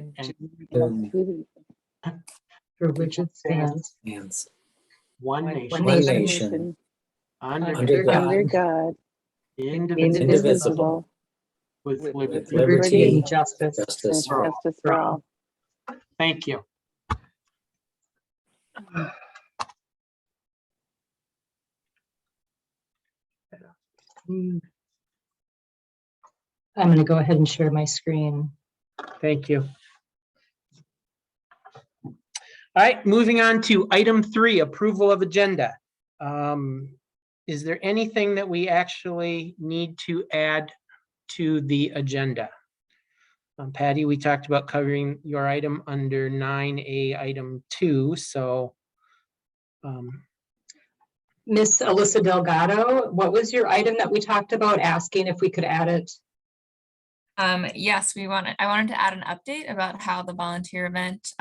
and Um, for which it stands, Hands. one one nation, One nation, nation, under under under God, God, indivisible, indivisible, with with liberty. liberty and liberty justice. and justice. for all. justice for all. Thank you. I'm going to go ahead and share my screen. Thank you. All right, moving on to item 3, approval of agenda. Is there anything that we actually need to add to the agenda? Patty, we talked about covering your item under 9A item 2, so Miss Alyssa Delgado, what was your item that we talked about asking if we could add it? Yes, I wanted to add an update about how the volunteer event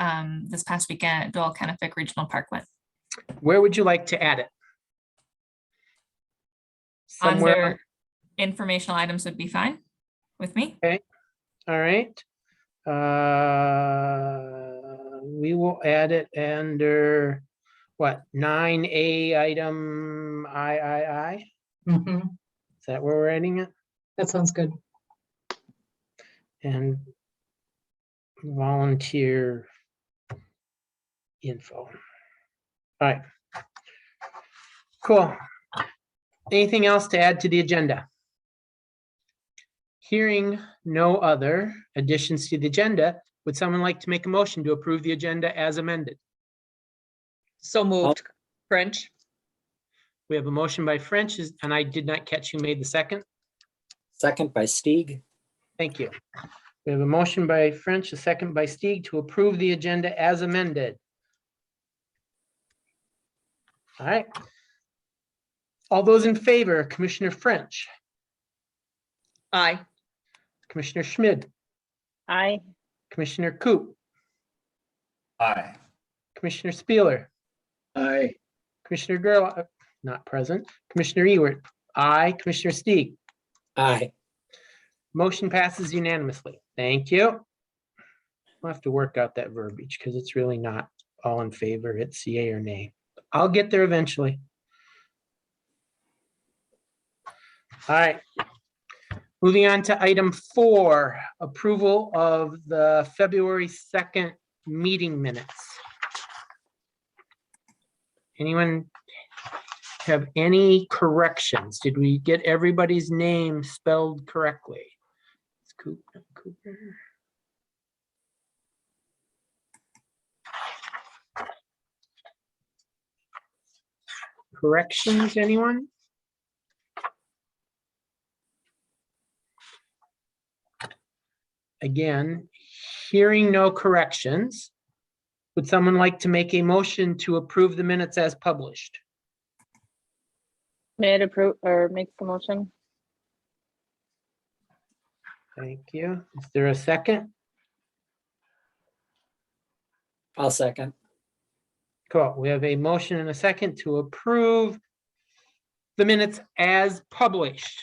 this past weekend at Doyle Kennefic Regional Park went. where would you like to add it? Somewhere. Under informational items would be fine with me. All right. We will add it under what, 9A item I. Mhm, Is that where we're adding it? that sounds good. And volunteer info. All right. Cool. Anything else to add to the agenda? Hearing no other additions to the agenda, would someone like to make a motion to approve the agenda as amended? So moved. French. We have a motion by French, and I did not catch who made the second. Second by Stieg. Thank you. We have a motion by French, a second by Stieg to approve the agenda as amended. All right. All those in favor, Commissioner French, Aye. Commissioner Schmid, Aye. Commissioner Coop, Aye. Commissioner Spieler, Aye. Commissioner Gerlach, not present, Commissioner Ewert, aye, Commissioner Stieg. Aye. Motion passes unanimously. Thank you. We'll have to work out that verbiage because it's really not all in favor. It's yay or nay. I'll get there eventually. All right. Moving on to item 4, approval of the February 2nd meeting minutes. Anyone have any corrections? Did we get everybody's name spelled correctly? It's Cooper. Corrections, anyone? Again, hearing no corrections, would someone like to make a motion to approve the minutes as published? May I approve or make the motion? Thank you. Is there a second? I'll second. Cool. We have a motion and a second to approve the minutes as published.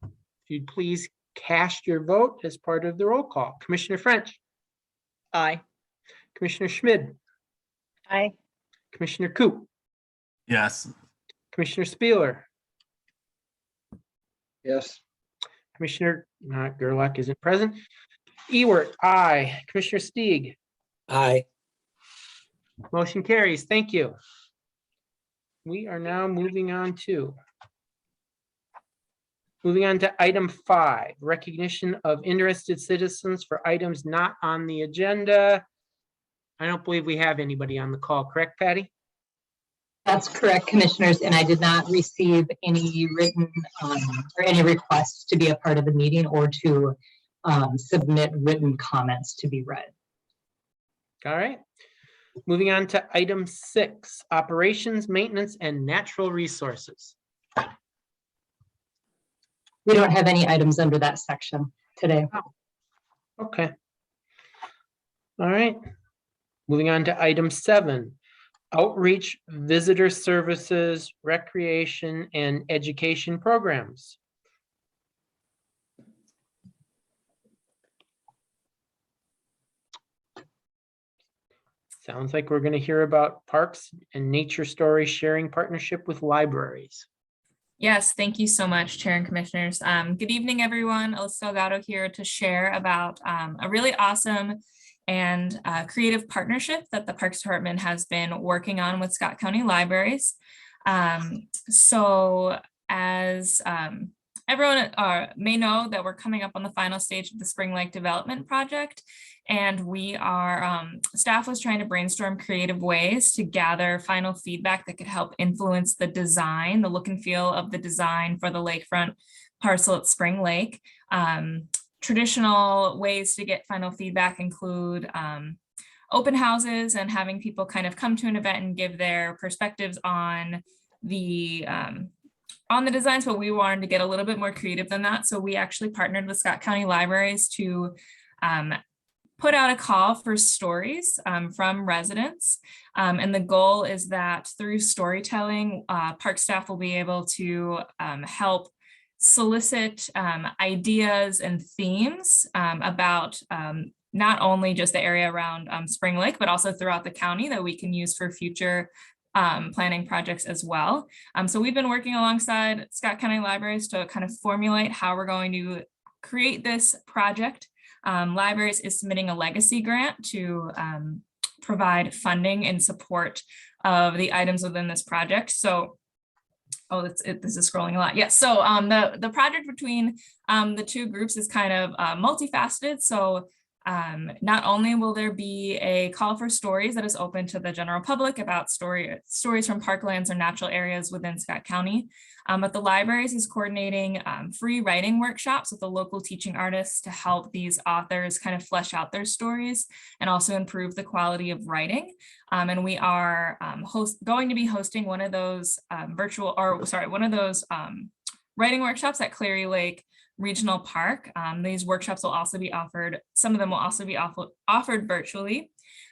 If you'd please cast your vote as part of the roll call. Commissioner French, Aye. Commissioner Schmid, Aye. Commissioner Coop, Yes. Commissioner Spieler, Yes. Commissioner Gerlach isn't present. Ewert, aye. Commissioner Stieg, Aye. motion carries. Thank you. We are now moving on to item 5, recognition of interested citizens for items not on the agenda. I don't believe we have anybody on the call, correct, Patty? That's correct, commissioners, and I did not receive any written or any requests to be a part of the meeting or to submit written comments to be read. All right. Moving on to item 6, operations, maintenance, and natural resources. We don't have any items under that section today. Okay. All right. Moving on to item 7, outreach, visitor services, recreation, and education programs. Sounds like we're going to hear about parks and nature story sharing partnership with libraries. Yes, thank you so much, Chair and Commissioners. Good evening, everyone. Alyssa Delgado here to share about a really awesome and creative partnership that the Parks Department has been working on with Scott County Libraries. So as everyone may know, that we're coming up on the final stage of the Spring Lake Development Project, and we are, staff was trying to brainstorm creative ways to gather final feedback that could help influence the design, the look and feel of the design for the lakefront parcel at Spring Lake. Traditional ways to get final feedback include open houses and having people kind of come to an event and give their perspectives on the designs, but we wanted to get a little bit more creative than that. So we actually partnered with Scott County Libraries to put out a call for stories from residents. And the goal is that through storytelling, park staff will be able to help solicit ideas and themes about not only just the area around Spring Lake, but also throughout the county that we can use for future planning projects as well. So we've been working alongside Scott County Libraries to kind of formulate how we're going to create this project. Libraries is submitting a legacy grant to provide funding in support of the items within this project. So, this is scrolling a lot. Yes, so the project between the two groups is kind of multifaceted. So not only will there be a call for stories that is open to the general public about stories from parklands or natural areas within Scott County, but the libraries is coordinating free writing workshops with the local teaching artists to help these authors kind of flesh out their stories and also improve the quality of writing. And we are going to be hosting one of those writing workshops at Clary Lake Regional Park. These workshops will also be offered, some of them will also be offered virtually.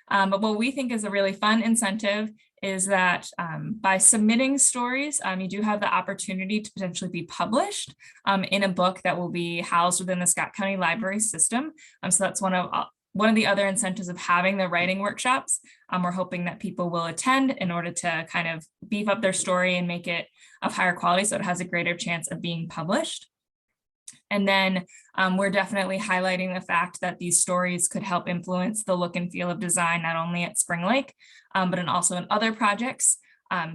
But what we think is a really fun incentive is that by submitting stories, you do have the opportunity to potentially be published in a book that will be housed within the Scott County Library system. So that's one of the other incentives of having the writing workshops. We're hoping that people will attend in order to kind of beef up their story and make it of higher quality so it has a greater chance of being published. And then we're definitely highlighting the fact that these stories could help influence the look and feel of design, not only at Spring Lake, but also in other projects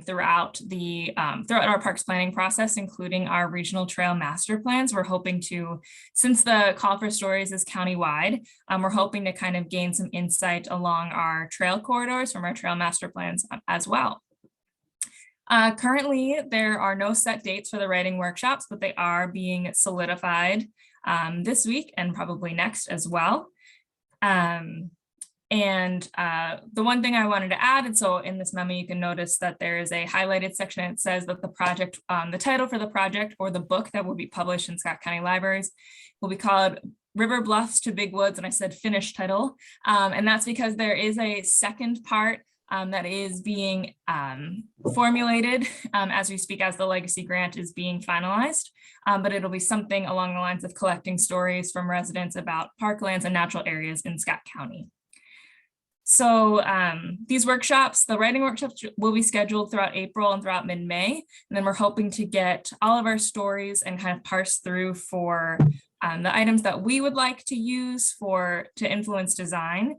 throughout our parks planning process, including our regional trail master plans. We're hoping to, since the call for stories is countywide, we're hoping to kind of gain some insight along our trail corridors from our trail master plans as well. Currently, there are no set dates for the writing workshops, but they are being solidified this week and probably next as well. The one thing I wanted to add, and so in this memo, you can notice that there is a highlighted section. It says that the project, the title for the project or the book that will be published in Scott County Libraries will be called River Bluffs to Big Woods, and I said finished title. And that's because there is a second part that is being formulated as we speak, as the legacy grant is being finalized, but it'll be something along the lines of collecting stories from residents about parklands and natural areas in Scott County. So these workshops, the writing workshops will be scheduled throughout April and throughout mid-May, and then we're hoping to get all of our stories and kind of parse through for the items that we would like to use to influence design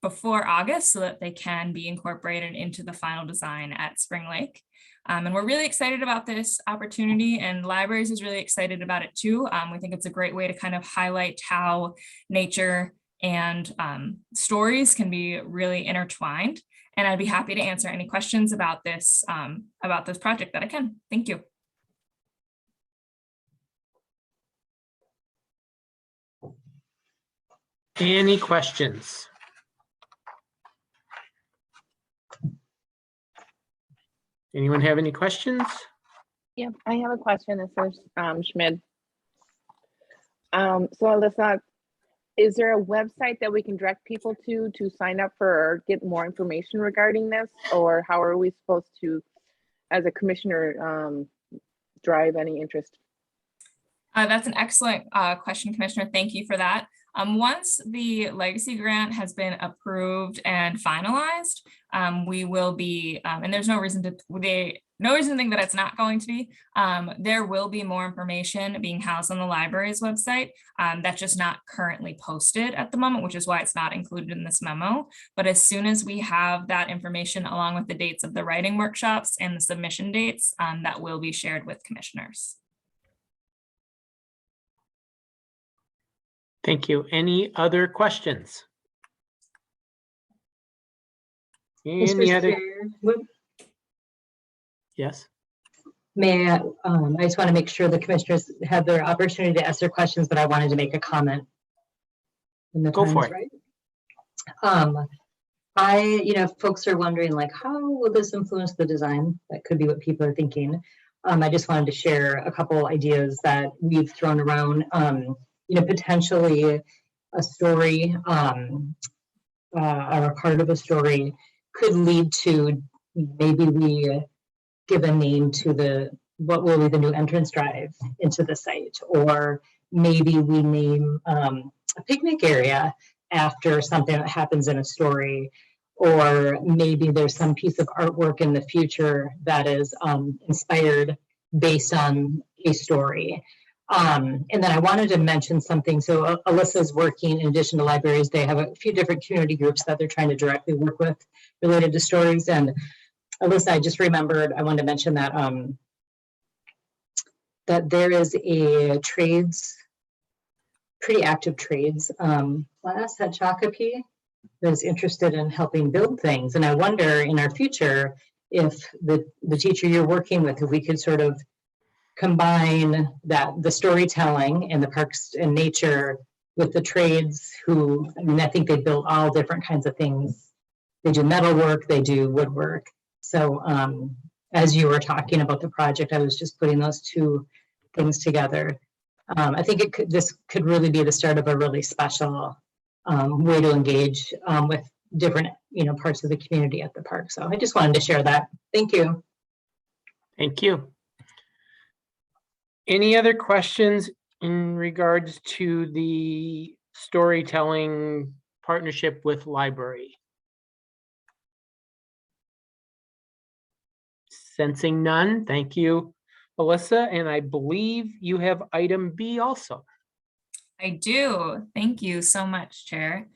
before August so that they can be incorporated into the final design at Spring Lake. And we're really excited about this opportunity, and Libraries is really excited about it too. We think it's a great way to kind of highlight how nature and stories can be really intertwined. And I'd be happy to answer any questions about this project that I can. Thank you. Any questions? Anyone have any questions? Yeah, I have a question. This is Schmid. So Alyssa, is there a website that we can direct people to sign up for or get more information regarding this? Or how are we supposed to, as a commissioner, drive any interest? That's an excellent question, Commissioner. Thank you for that. Once the legacy grant has been approved and finalized, we will be, and there's no reason to think that it's not going to be. There will be more information being housed on the library's website. That's just not currently posted at the moment, which is why it's not included in this memo. But as soon as we have that information, along with the dates of the writing workshops and the submission dates, that will be shared with commissioners. Thank you. Any other questions? Any Mr. other? Chair, Yes. May I just want to make sure the commissioners have their opportunity to ask their questions, but I wanted to make a comment. When the Go time for is it. right. Folks are wondering like, how will this influence the design? That could be what people are thinking. I just wanted to share a couple ideas that we've thrown around. Potentially a story or a part of a story could lead to maybe we give a name to what will be the new entrance drive into the site, or maybe we name a picnic area after something that happens in a story, or maybe there's some piece of artwork in the future that is inspired based on a story. And then I wanted to mention something. So Alyssa's working, in addition to libraries, they have a few different community groups that they're trying to directly work with related to stories. And Alyssa, I just remembered, I wanted to mention that that there is a pretty active trades class at Shakopee that is interested in helping build things. And I wonder in our future, if the teacher you're working with, if we could sort of combine the storytelling and the parks and nature with the trades who, I think they build all different kinds of things. They do metalwork, they do woodwork. So as you were talking about the project, I was just putting those two things together. I think this could really be the start of a really special way to engage with different parts of the community at the park. So I just wanted to share that. Thank you. Thank you. Any other questions in regards to the storytelling partnership with library? Sensing none, thank you, Alyssa. And I believe you have item B also. I do. Thank you so much, Chair.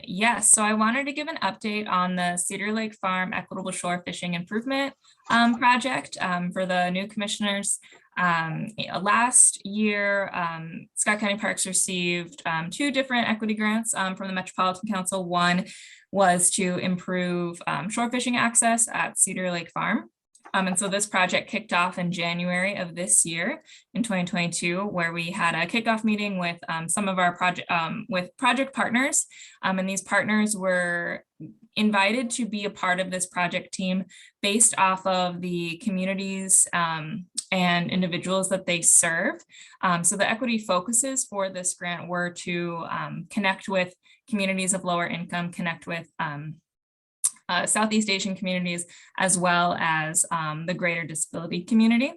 Yes, so I wanted to give an update on the Cedar Lake Farm Equitable Shore Fishing Improvement project for the new commissioners. Last year, Scott County Parks received 2 different equity grants from the Metropolitan Council. One was to improve shore fishing access at Cedar Lake Farm. And so this project kicked off in January of this year in 2022, where we had a kickoff meeting with some of our project partners. And these partners were invited to be a part of this project team based off of the communities and individuals that they serve. So the equity focuses for this grant were to connect with communities of lower income, connect with Southeast Asian communities, as well as the greater disability community.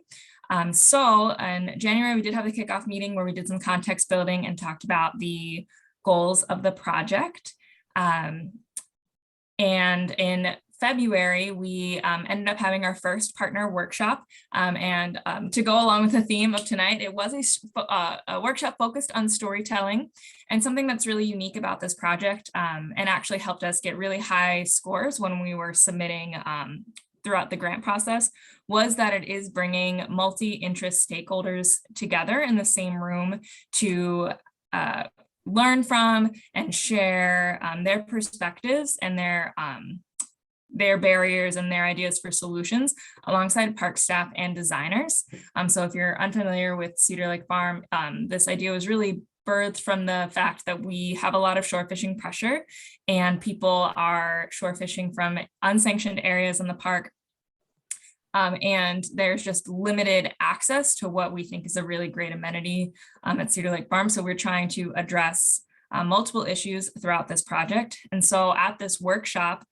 So in January, we did have the kickoff meeting where we did some context building and talked about the goals of the project. And in February, we ended up having our first partner workshop. And to go along with the theme of tonight, it was a workshop focused on storytelling. And something that's really unique about this project and actually helped us get really high scores when we were submitting throughout the grant process was that it is bringing multi-interest stakeholders together in the same room to learn from and share their perspectives and their barriers and their ideas for solutions alongside park staff and designers. So if you're unfamiliar with Cedar Lake Farm, this idea was really birthed from the fact that we have a lot of shore fishing pressure and people are shore fishing from unsanctioned areas in the park. And there's just limited access to what we think is a really great amenity at Cedar Lake Farm. So we're trying to address multiple issues throughout this project. And so at this workshop,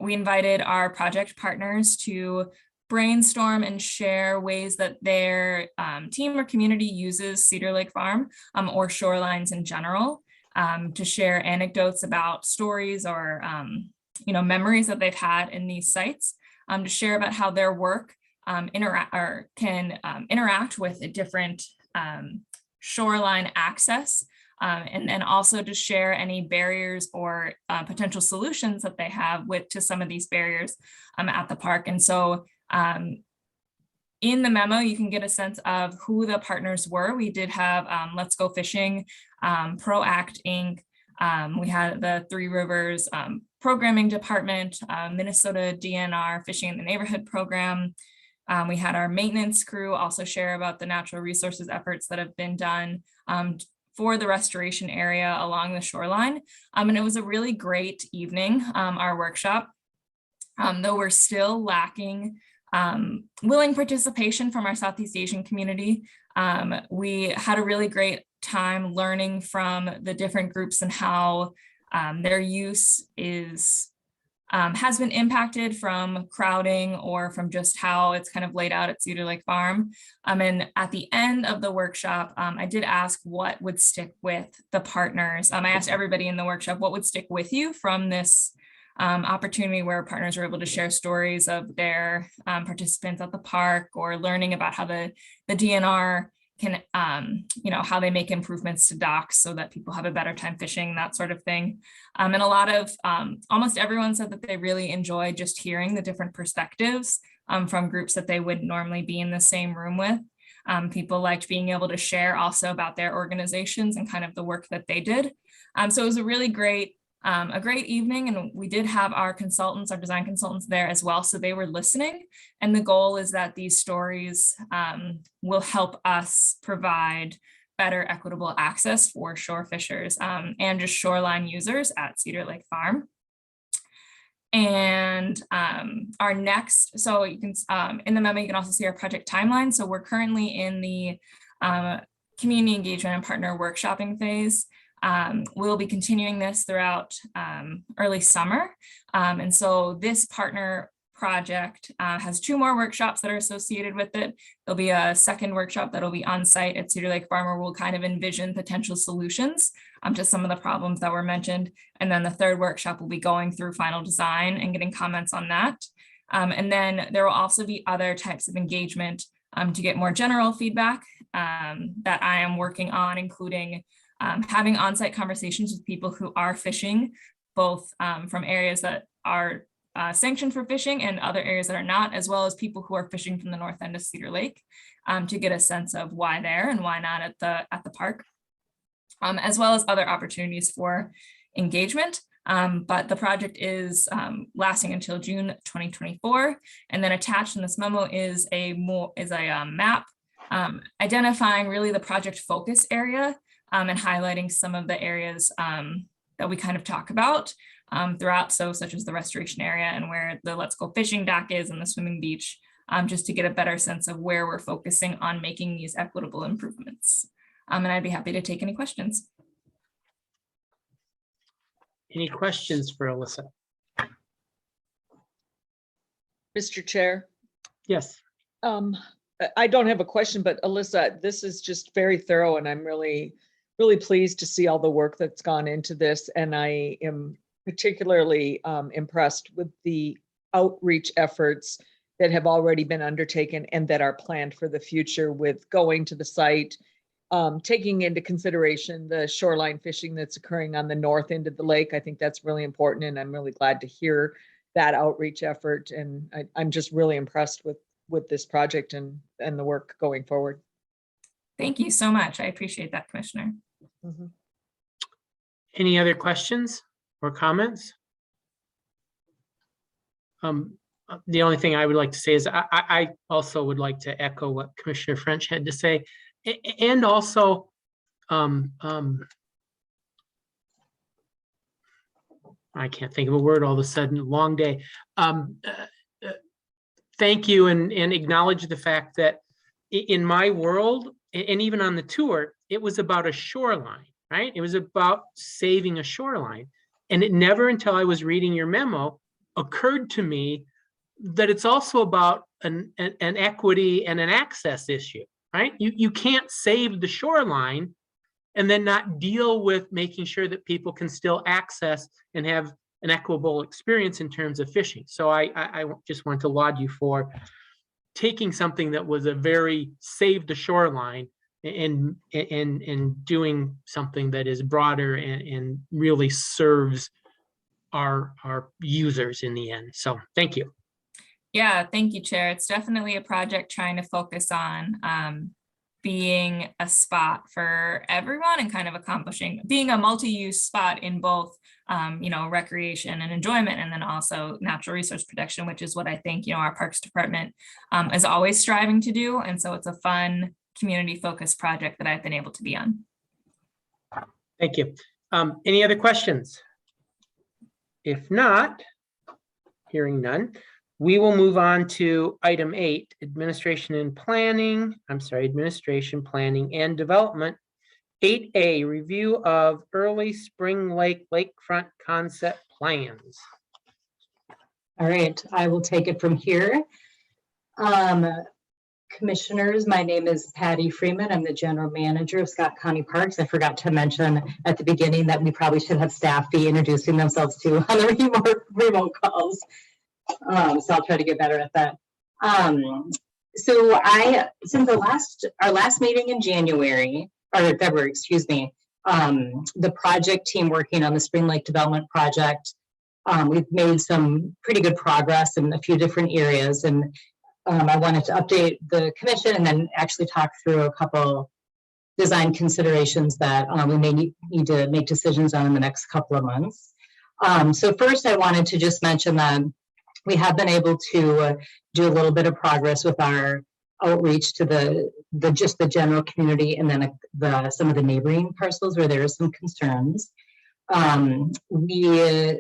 we invited our project partners to brainstorm and share ways that their team or community uses Cedar Lake Farm or shorelines in general, to share anecdotes about stories or memories that they've had in these sites, to share about how their work can interact with a different shoreline access, and then also to share any barriers or potential solutions that they have to some of these barriers at the park. And so in the memo, you can get a sense of who the partners were. We did have Let's Go Fishing, ProAct Inc. We had the Three Rivers Programming Department, Minnesota DNR Fishing in the Neighborhood Program. We had our maintenance crew also share about the natural resources efforts that have been done for the restoration area along the shoreline. And it was a really great evening, our workshop. Though we're still lacking willing participation from our Southeast Asian community, we had a really great time learning from the different groups and how their use has been impacted from crowding or from just how it's kind of laid out at Cedar Lake Farm. And at the end of the workshop, I did ask what would stick with the partners. I asked everybody in the workshop, what would stick with you from this opportunity where partners were able to share stories of their participants at the park, or learning about how the DNR can, how they make improvements to docks so that people have a better time fishing, that sort of thing. And a lot of, almost everyone said that they really enjoyed just hearing the different perspectives from groups that they wouldn't normally be in the same room with. People liked being able to share also about their organizations and kind of the work that they did. So it was a really great evening, and we did have our consultants, our design consultants there as well. So they were listening, and the goal is that these stories will help us provide better equitable access for shore fishers and just shoreline users at Cedar Lake Farm. And our next, so you can, in the memo, you can also see our project timeline. So we're currently in the community engagement and partner workshopping phase. We'll be continuing this throughout early summer. And so this partner project has 2 more workshops that are associated with it. There'll be a second workshop that'll be on site at Cedar Lake Farm, where we'll kind of envision potential solutions to some of the problems that were mentioned. And then the third workshop will be going through final design and getting comments on that. And then there will also be other types of engagement to get more general feedback that I am working on, including having on-site conversations with people who are fishing, both from areas that are sanctioned for fishing and other areas that are not, as well as people who are fishing from the north end of Cedar Lake, to get a sense of why there and why not at the park, as well as other opportunities for engagement. But the project is lasting until June 2024, and then attached in this memo is a map identifying really the project focus area. And highlighting some of the areas that we kind of talk about throughout, so such as the restoration area and where the Let's Go Fishing dock is and the swimming beach, just to get a better sense of where we're focusing on making these equitable improvements. And I'd be happy to take any questions. Any questions for Alyssa? Mr. Chair, Yes. I don't have a question, but Alyssa, this is just very thorough, and I'm really pleased to see all the work that's gone into this. And I am particularly impressed with the outreach efforts that have already been undertaken and that are planned for the future, with going to the site, taking into consideration the shoreline fishing that's occurring on the north end of the lake. I think that's really important, and I'm really glad to hear that outreach effort. And I'm just really impressed with this project and the work going forward. Thank you so much. I appreciate that, Commissioner. Mm-hmm. Any other questions or comments? The only thing I would like to say is I also would like to echo what Commissioner French had to say, and also I can't think of a word all of a sudden, long day. Thank you, and acknowledge the fact that in my world, and even on the tour, it was about a shoreline, right? It was about saving a shoreline. And it never, until I was reading your memo, occurred to me that it's also about an equity and an access issue, right? You can't save the shoreline and then not deal with making sure that people can still access and have an equitable experience in terms of fishing. So I just want to laud you for taking something that was a very save the shoreline and doing something that is broader and really serves our users in the end. So thank you. Yeah, thank you, Chair. It's definitely a project trying to focus on being a spot for everyone and kind of being a multi-use spot in both, recreation and enjoyment, and then also natural resource protection, which is what I think, our Parks Department is always striving to do. And so it's a fun community-focused project that I've been able to be on. Thank you. Any other questions? If not, hearing none, we will move on to item 8, administration, planning and development. 8A, review of early Spring Lake lakefront concept plans. All right, I will take it from here. Commissioners, my name is Patty Freeman. I'm the general manager of Scott County Parks. I forgot to mention at the beginning that we probably should have staff be introducing themselves too on the remote calls. So I'll try to get better at that. So since our last meeting in January, or February, excuse me, the project team working on the Spring Lake Development Project, we've made some pretty good progress in a few different areas. And I wanted to update the commission and then actually talk through a couple design considerations that we may need to make decisions on in the next couple of months. So first, I wanted to just mention that we have been able to do a little bit of progress with our outreach to the general community and then some of the neighboring parcels where there are some concerns. We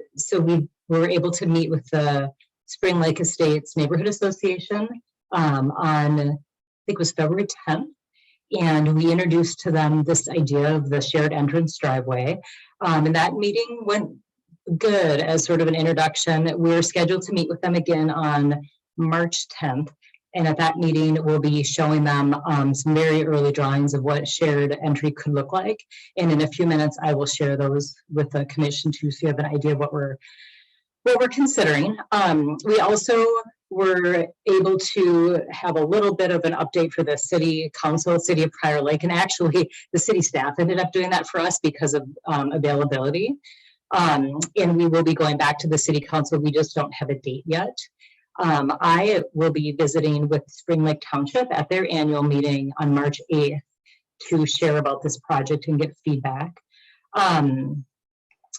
were able to meet with the Spring Lake Estates Neighborhood Association on, I think it was February 10th. And we introduced to them this idea of the shared entrance driveway. And that meeting went good as sort of an introduction. We're scheduled to meet with them again on March 10th. And at that meeting, we'll be showing them some very early drawings of what shared entry could look like. And in a few minutes, I will share those with the commission too, so you have an idea of what we're considering. We also were able to have a little bit of an update for the city council, City of Prior Lake, and actually the city staff ended up doing that for us because of availability. And we will be going back to the city council. We just don't have a date yet. I will be visiting with Spring Lake Township at their annual meeting on March 8th to share about this project and get feedback.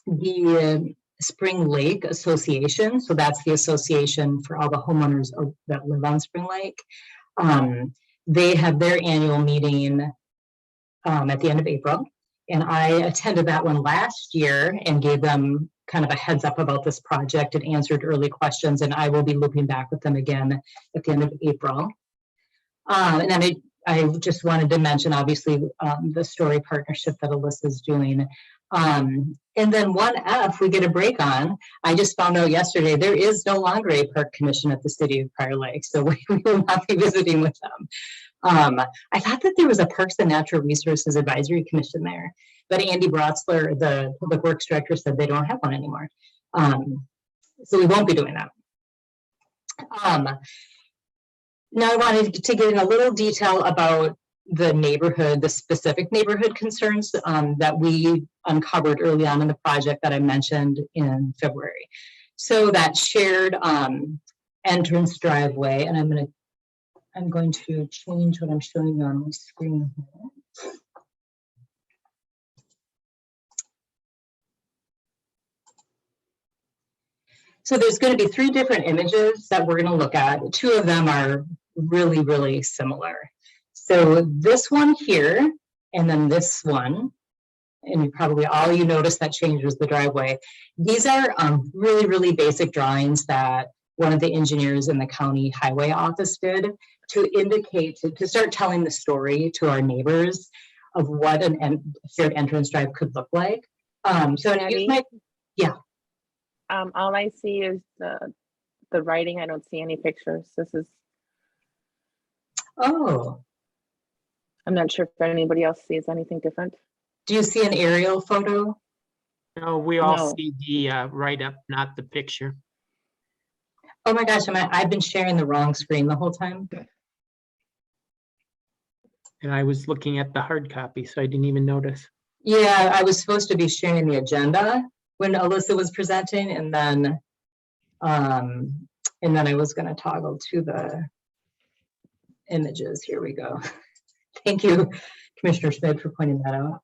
The Spring Lake Association, so that's the association for all the homeowners that live on Spring Lake. They have their annual meeting at the end of April. And I attended that one last year and gave them kind of a heads up about this project and answered early questions. And I will be looping back with them again at the end of April. And then I just wanted to mention, obviously, the Story partnership that Alyssa's doing. And then 1F, we get a break on. I just found out yesterday there is no longer a park commission at the City of Prior Lake, so we will not be visiting with them. I thought that there was a Parks and Natural Resources Advisory Commission there, but Andy Brotzler, the Public Works Director, said they don't have one anymore. So we won't be doing that. Now I wanted to get in a little detail about the neighborhood, the specific neighborhood concerns that we uncovered early on in the project that I mentioned in February. So that shared entrance driveway, and I'm going to change what I'm showing you on my screen here. So there's going to be 3 different images that we're going to look at. 2 of them are really, really similar. So this one here, and then this one, and you probably all you notice that changes the driveway. These are really, really basic drawings that one of the engineers in the county highway office did to indicate, to start telling the story to our neighbors of what an shared entrance drive could look like. So Patty? yeah. All I see is the the writing. I don't see any pictures. Oh, I'm not sure if anybody else sees anything different. do you see an aerial photo? No, we all No. see the write-up, not the picture. Oh my gosh, I've been sharing the wrong screen the whole time. And I was looking at the hard copy, so I didn't even notice. Yeah, I was supposed to be sharing the agenda when Alyssa was presenting, and then I was going to toggle to the images. Here we go. Thank you, Commissioner Schmidt, for pointing that out.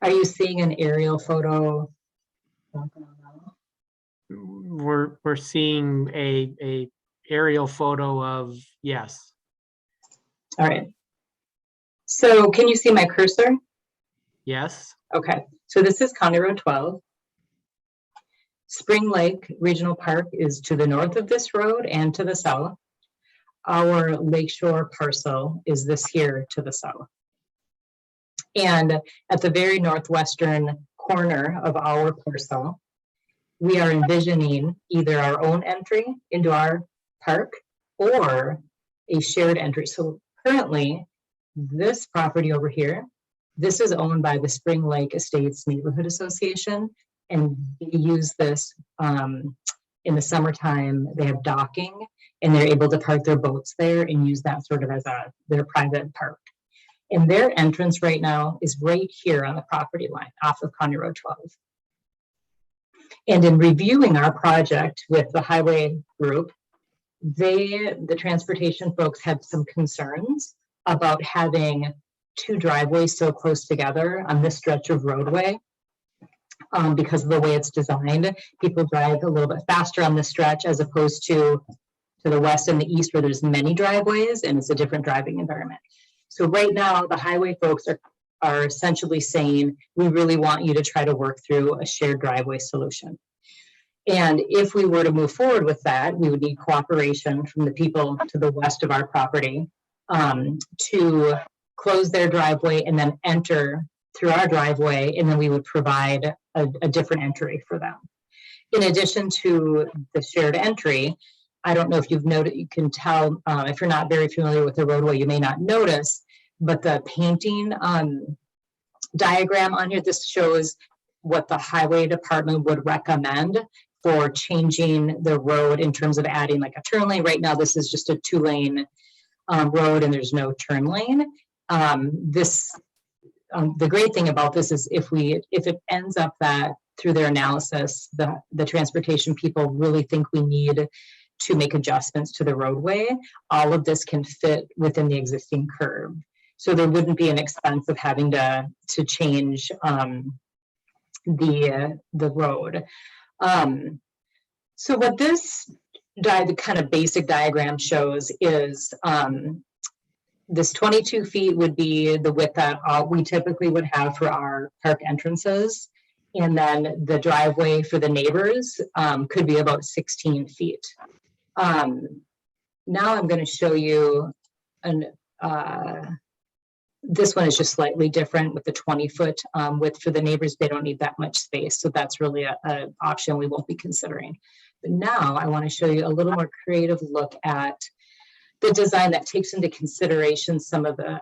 Are you seeing an aerial photo? We're seeing a aerial photo of, yes. All right. So can you see my cursor? Yes. Okay, so this is County Road 12. Spring Lake Regional Park is to the north of this road and to the south. Our lakeshore parcel is this here to the south. And at the very northwestern corner of our parcel, we are envisioning either our own entry into our park or a shared entry. So currently, this property over here, this is owned by the Spring Lake Estates Neighborhood Association, and they use this in the summertime. They have docking, and they're able to park their boats there and use that sort of as their private park. And their entrance right now is right here on the property line off of County Road 12. And in reviewing our project with the highway group, the transportation folks had some concerns about having two driveways so close together on this stretch of roadway. Because of the way it's designed, people drive a little bit faster on this stretch as opposed to the west and the east where there's many driveways and it's a different driving environment. So right now, the highway folks are essentially saying, we really want you to try to work through a shared driveway solution. And if we were to move forward with that, we would need cooperation from the people to the west of our property to close their driveway and then enter through our driveway, and then we would provide a different entry for them. In addition to the shared entry, I don't know if you've noted, you can tell, if you're not very familiar with the roadway, you may not notice, but the painting diagram on here, this shows what the highway department would recommend for changing the road in terms of adding like a turn lane. Right now, this is just a 2-lane road and there's no turn lane. The great thing about this is if it ends up that through their analysis, the transportation people really think we need to make adjustments to the roadway, all of this can fit within the existing curb. So there wouldn't be an expense of having to change the road. So what this kind of basic diagram shows is this 22 feet would be the width that we typically would have for our park entrances. And then the driveway for the neighbors could be about 16 feet. Now I'm going to show you this one is just slightly different with the 20-foot width for the neighbors. They don't need that much space. So that's really an option we won't be considering. But now I want to show you a little more creative look at the design that takes into consideration some of the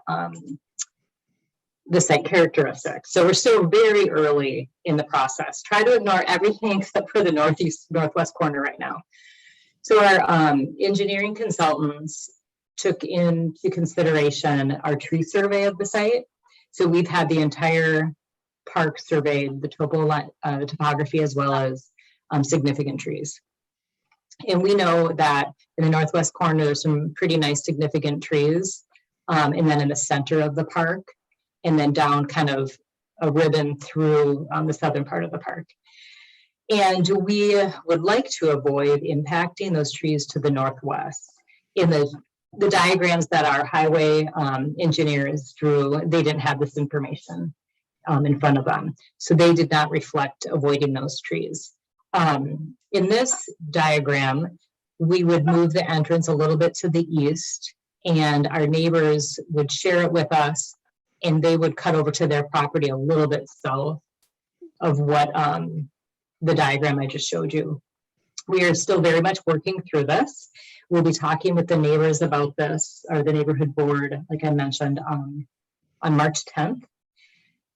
site characteristics. So we're still very early in the process. Try to ignore everything except for the northwest corner right now. So our engineering consultants took into consideration our tree survey of the site. So we've had the entire park surveyed, the topography, as well as significant trees. And we know that in the northwest corner, there's some pretty nice significant trees. And then in the center of the park, and then down kind of a ribbon through the southern part of the park. And we would like to avoid impacting those trees to the northwest. In the diagrams that our highway engineers drew, they didn't have this information in front of them. So they did not reflect avoiding those trees. In this diagram, we would move the entrance a little bit to the east, and our neighbors would share it with us, and they would cut over to their property a little bit south of what the diagram I just showed you We are still very much working through this. We'll be talking with the neighbors about this, or the neighborhood board, like I mentioned, on March 10th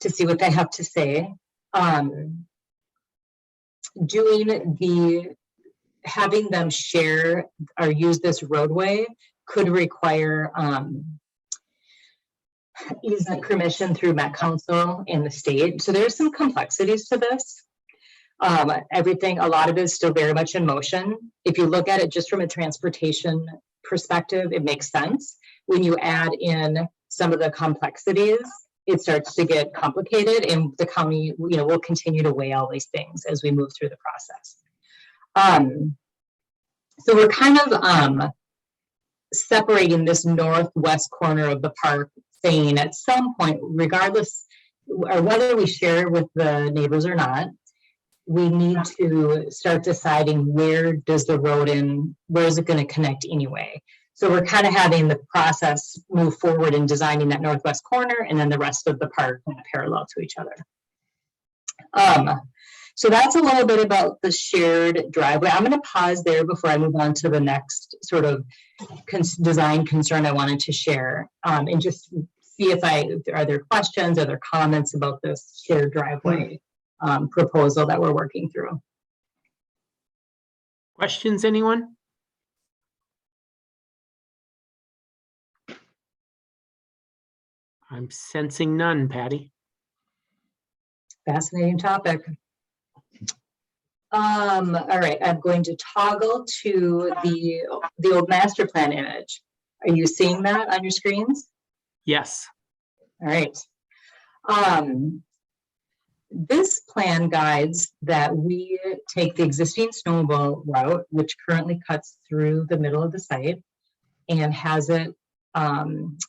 to see what they have to say. Having them share or use this roadway could require easement permission through Met Council and the state. So there's some complexities to this. A lot of it is still very much in motion. If you look at it just from a transportation perspective, it makes sense. When you add in some of the complexities, it starts to get complicated, and the county, will continue to weigh all these things as we move through the process. So we're kind of separating this northwest corner of the park, saying at some point, regardless or whether we share with the neighbors or not, we need to start deciding where does the road where is it going to connect anyway. So we're kind of having the process move forward in designing that northwest corner and then the rest of the park in parallel to each other. So that's a little bit about the shared driveway. I'm going to pause there before I move on to the next sort of design concern I wanted to share, and just see if are there questions, are there comments about this shared driveway proposal that we're working through. Questions, anyone? I'm sensing none, Patty. Fascinating topic. All right, I'm going to toggle to the old master plan image. Are you seeing that on your screens? Yes. All right. This plan guides that we take the existing snowmobile route, which currently cuts through the middle of the site, and has it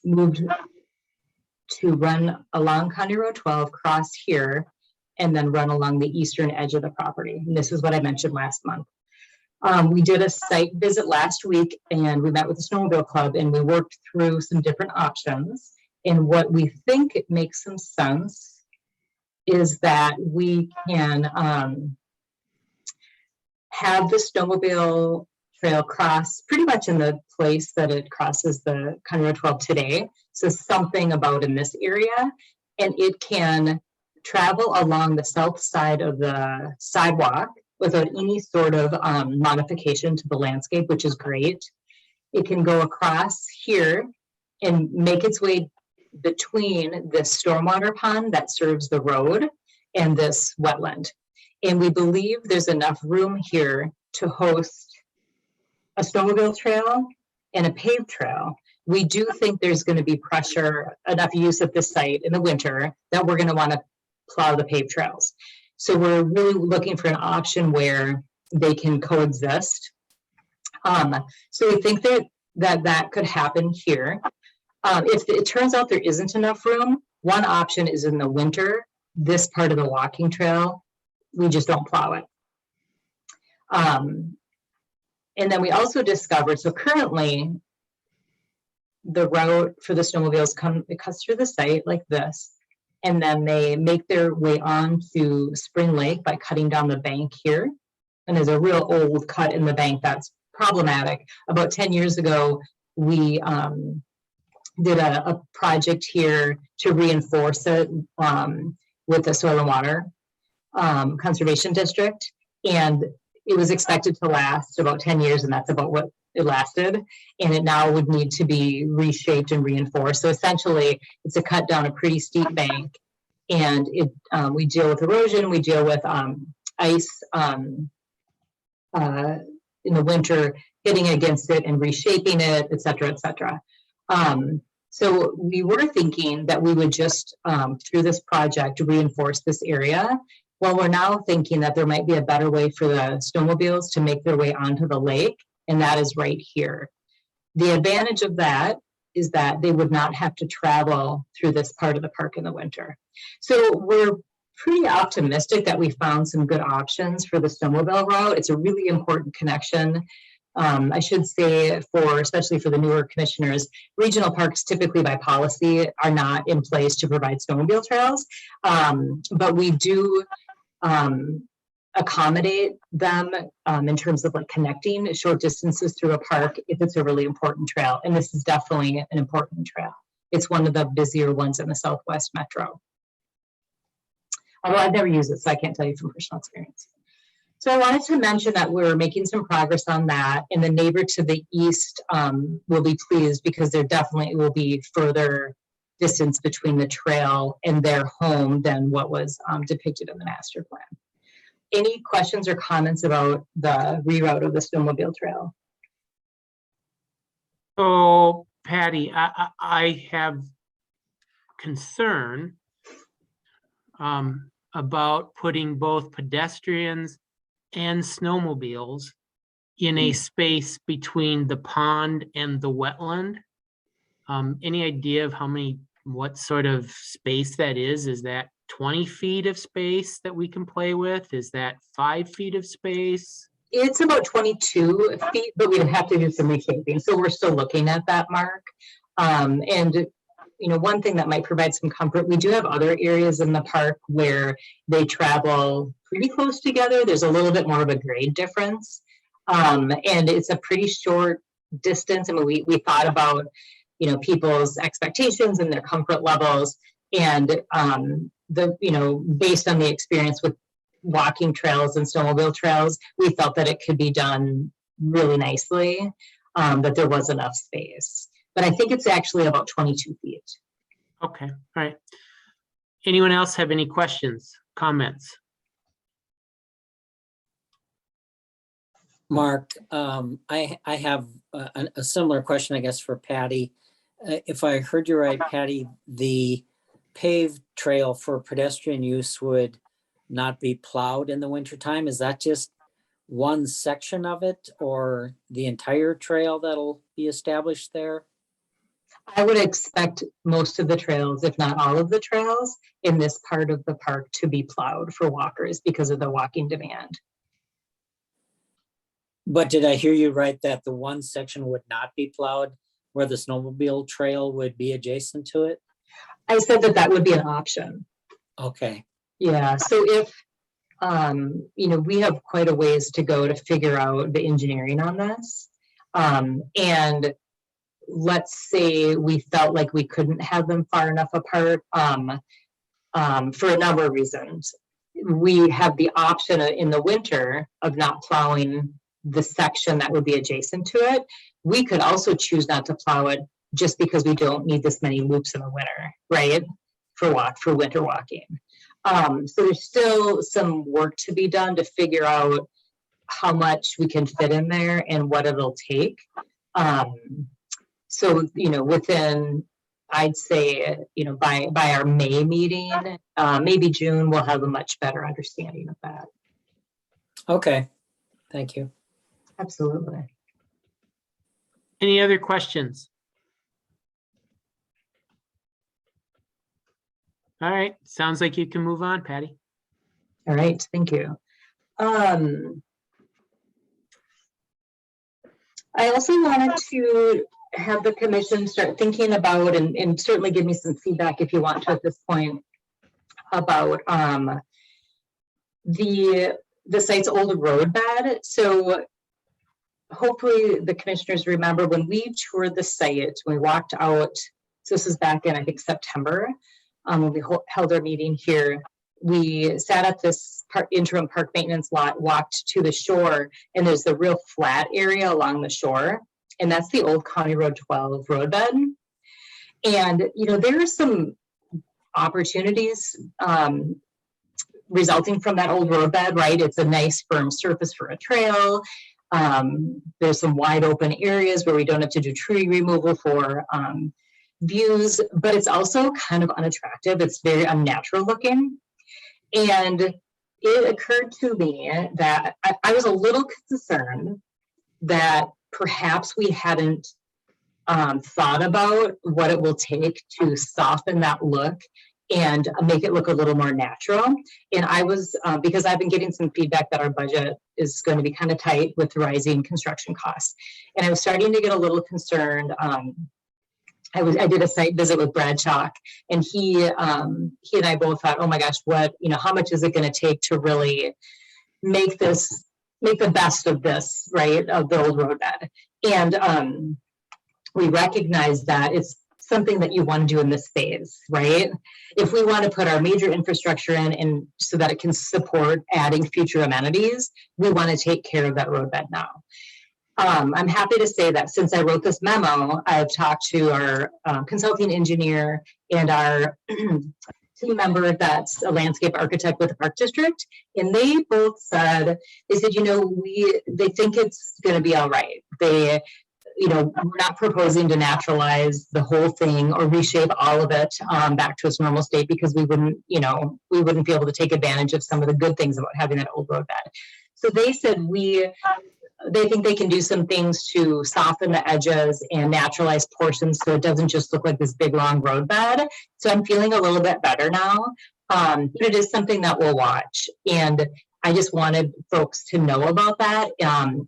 moved to run along County Road 12, cross here, and then run along the eastern edge of the property. And this is what I mentioned last month. We did a site visit last week, and we met with the Snowmobile Club, and we worked through some different options. And what we think it makes some sense is that we can have the snowmobile trail cross pretty much in the place that it crosses the County Road 12 today. So something about in this area, and it can travel along the south side of the sidewalk without any sort of modification to the landscape, which is great. It can go across here and make its way between this stormwater pond that serves the road and this wetland. And we believe there's enough room here to host a snowmobile trail and a paved trail. We do think there's going to be enough use of this site in the winter that we're going to want to plow the paved trails. So we're really looking for an option where they can coexist. So we think that could happen here. If it turns out there isn't enough room, one option is in the winter, this part of the walking trail, we just don't plow it. And then we also discovered, so currently the route for the snowmobiles it cuts through the site like this, and then they make their way on to Spring Lake by cutting down the bank here. And there's a real old cut in the bank that's problematic. About 10 years ago, we did a project here to reinforce it with the Soil and Water Conservation District. And it was expected to last about 10 years, and that's about what it lasted. And it now would need to be reshaped and reinforced. So essentially, it's a cut down a pretty steep bank. And we deal with erosion, we deal with ice in the winter, hitting against it and reshaping it, et cetera, et cetera. So we were thinking that we would just, through this project, reinforce this area. Well, we're now thinking that there might be a better way for the snowmobiles to make their way onto the lake, and that is right here. The advantage of that is that they would not have to travel through this part of the park in the winter. So we're pretty optimistic that we found some good options for the snowmobile route. It's a really important connection. I should say, especially for the newer commissioners, regional parks typically by policy are not in place to provide snowmobile trails, but we do accommodate them in terms of like connecting short distances through a park if it's a really important trail. And this is definitely an important trail. It's one of the busier ones in the Southwest Metro. Although I've never used it, so I can't tell you from personal experience. So I wanted to mention that we're making some progress on that, and the neighbor to the east will be pleased because there definitely will be further distance between the trail and their home than what was depicted in the master plan. Any questions or comments about the reroute of the snowmobile trail? So Patty, I have concern about putting both pedestrians and snowmobiles in a space between the pond and the wetland. Any idea of what sort of space that is? Is that 20 feet of space that we can play with? Is that 5 feet of space? It's about 22 feet, but we'd have to do some reshaping. So we're still looking at that, Mark. And you know, one thing that might provide some comfort, we do have other areas in the park where they travel pretty close together. There's a little bit more of a grade difference. And it's a pretty short distance. I mean, we thought about, you know, people's expectations and their comfort levels. And based on the experience with walking trails and snowmobile trails, we felt that it could be done really nicely, that there was enough space. But I think it's actually about 22 feet. Okay, all right. Anyone else have any questions, comments? Mark, I have a similar question, I guess, for Patty. If I heard you right, Patty, the paved trail for pedestrian use would not be plowed in the wintertime. Is that just one section of it or the entire trail that'll be established there? I would expect most of the trails, if not all of the trails, in this part of the park to be plowed for walkers because of the walking demand. But did I hear you right that the one section would not be plowed where the snowmobile trail would be adjacent to it? I said that would be an option. Okay. Yeah, so if, we have quite a ways to go to figure out the engineering on this. And let's say we felt like we couldn't have them far enough apart for a number of reasons. We have the option in the winter of not plowing the section that would be adjacent to it. We could also choose not to plow it just because we don't need this many loops in the winter, right? For winter walking. So there's still some work to be done to figure out how much we can fit in there and what it'll take. So, within, I'd say, by our May meeting, maybe June, we'll have a much better understanding of that. Okay, thank you. Absolutely. Any other questions? All right, sounds like you can move on, Patty. All right, thank you. I also wanted to have the commission start thinking about, and certainly give me some feedback if you want to at this point, about the site's old road bed. So hopefully the commissioners remember when we toured the site, we walked out, so this is back in, I think, September, when we held our meeting here. We sat at this interim park maintenance lot, walked to the shore, and there's the real flat area along the shore. And that's the old County Road 12 roadbed. And, there are some opportunities resulting from that old roadbed, right? It's a nice firm surface for a trail. There's some wide open areas where we don't have to do tree removal for views, but it's also kind of unattractive. It's very unnatural looking. And it occurred to me that I was a little concerned that perhaps we hadn't thought about what it will take to soften that look and make it look a little more natural. And I was, because I've been getting some feedback that our budget is going to be kind of tight with rising construction costs. And I was starting to get a little concerned. I did a site visit with Brad Chalk, and he and I both thought, oh my gosh, how much is it going to take to really make the best of this, right, of the old roadbed. And we recognize that it's something that you want to do in this phase, right? If we want to put our major infrastructure in and so that it can support adding future amenities, we want to take care of that roadbed now. I'm happy to say that since I wrote this memo, I've talked to our consulting engineer and our team member that's a landscape architect with the Park District, and they both said, you know, they think it's going to be all right. They, you know, we're not proposing to naturalize the whole thing or reshape all of it back to its normal state, because we wouldn't, you know, we wouldn't be able to take advantage of some of the good things about having that old roadbed. So they said they think they can do some things to soften the edges and naturalize portions so it doesn't just look like this big long roadbed. So I'm feeling a little bit better now. But it is something that we'll watch. And I just wanted folks to know about that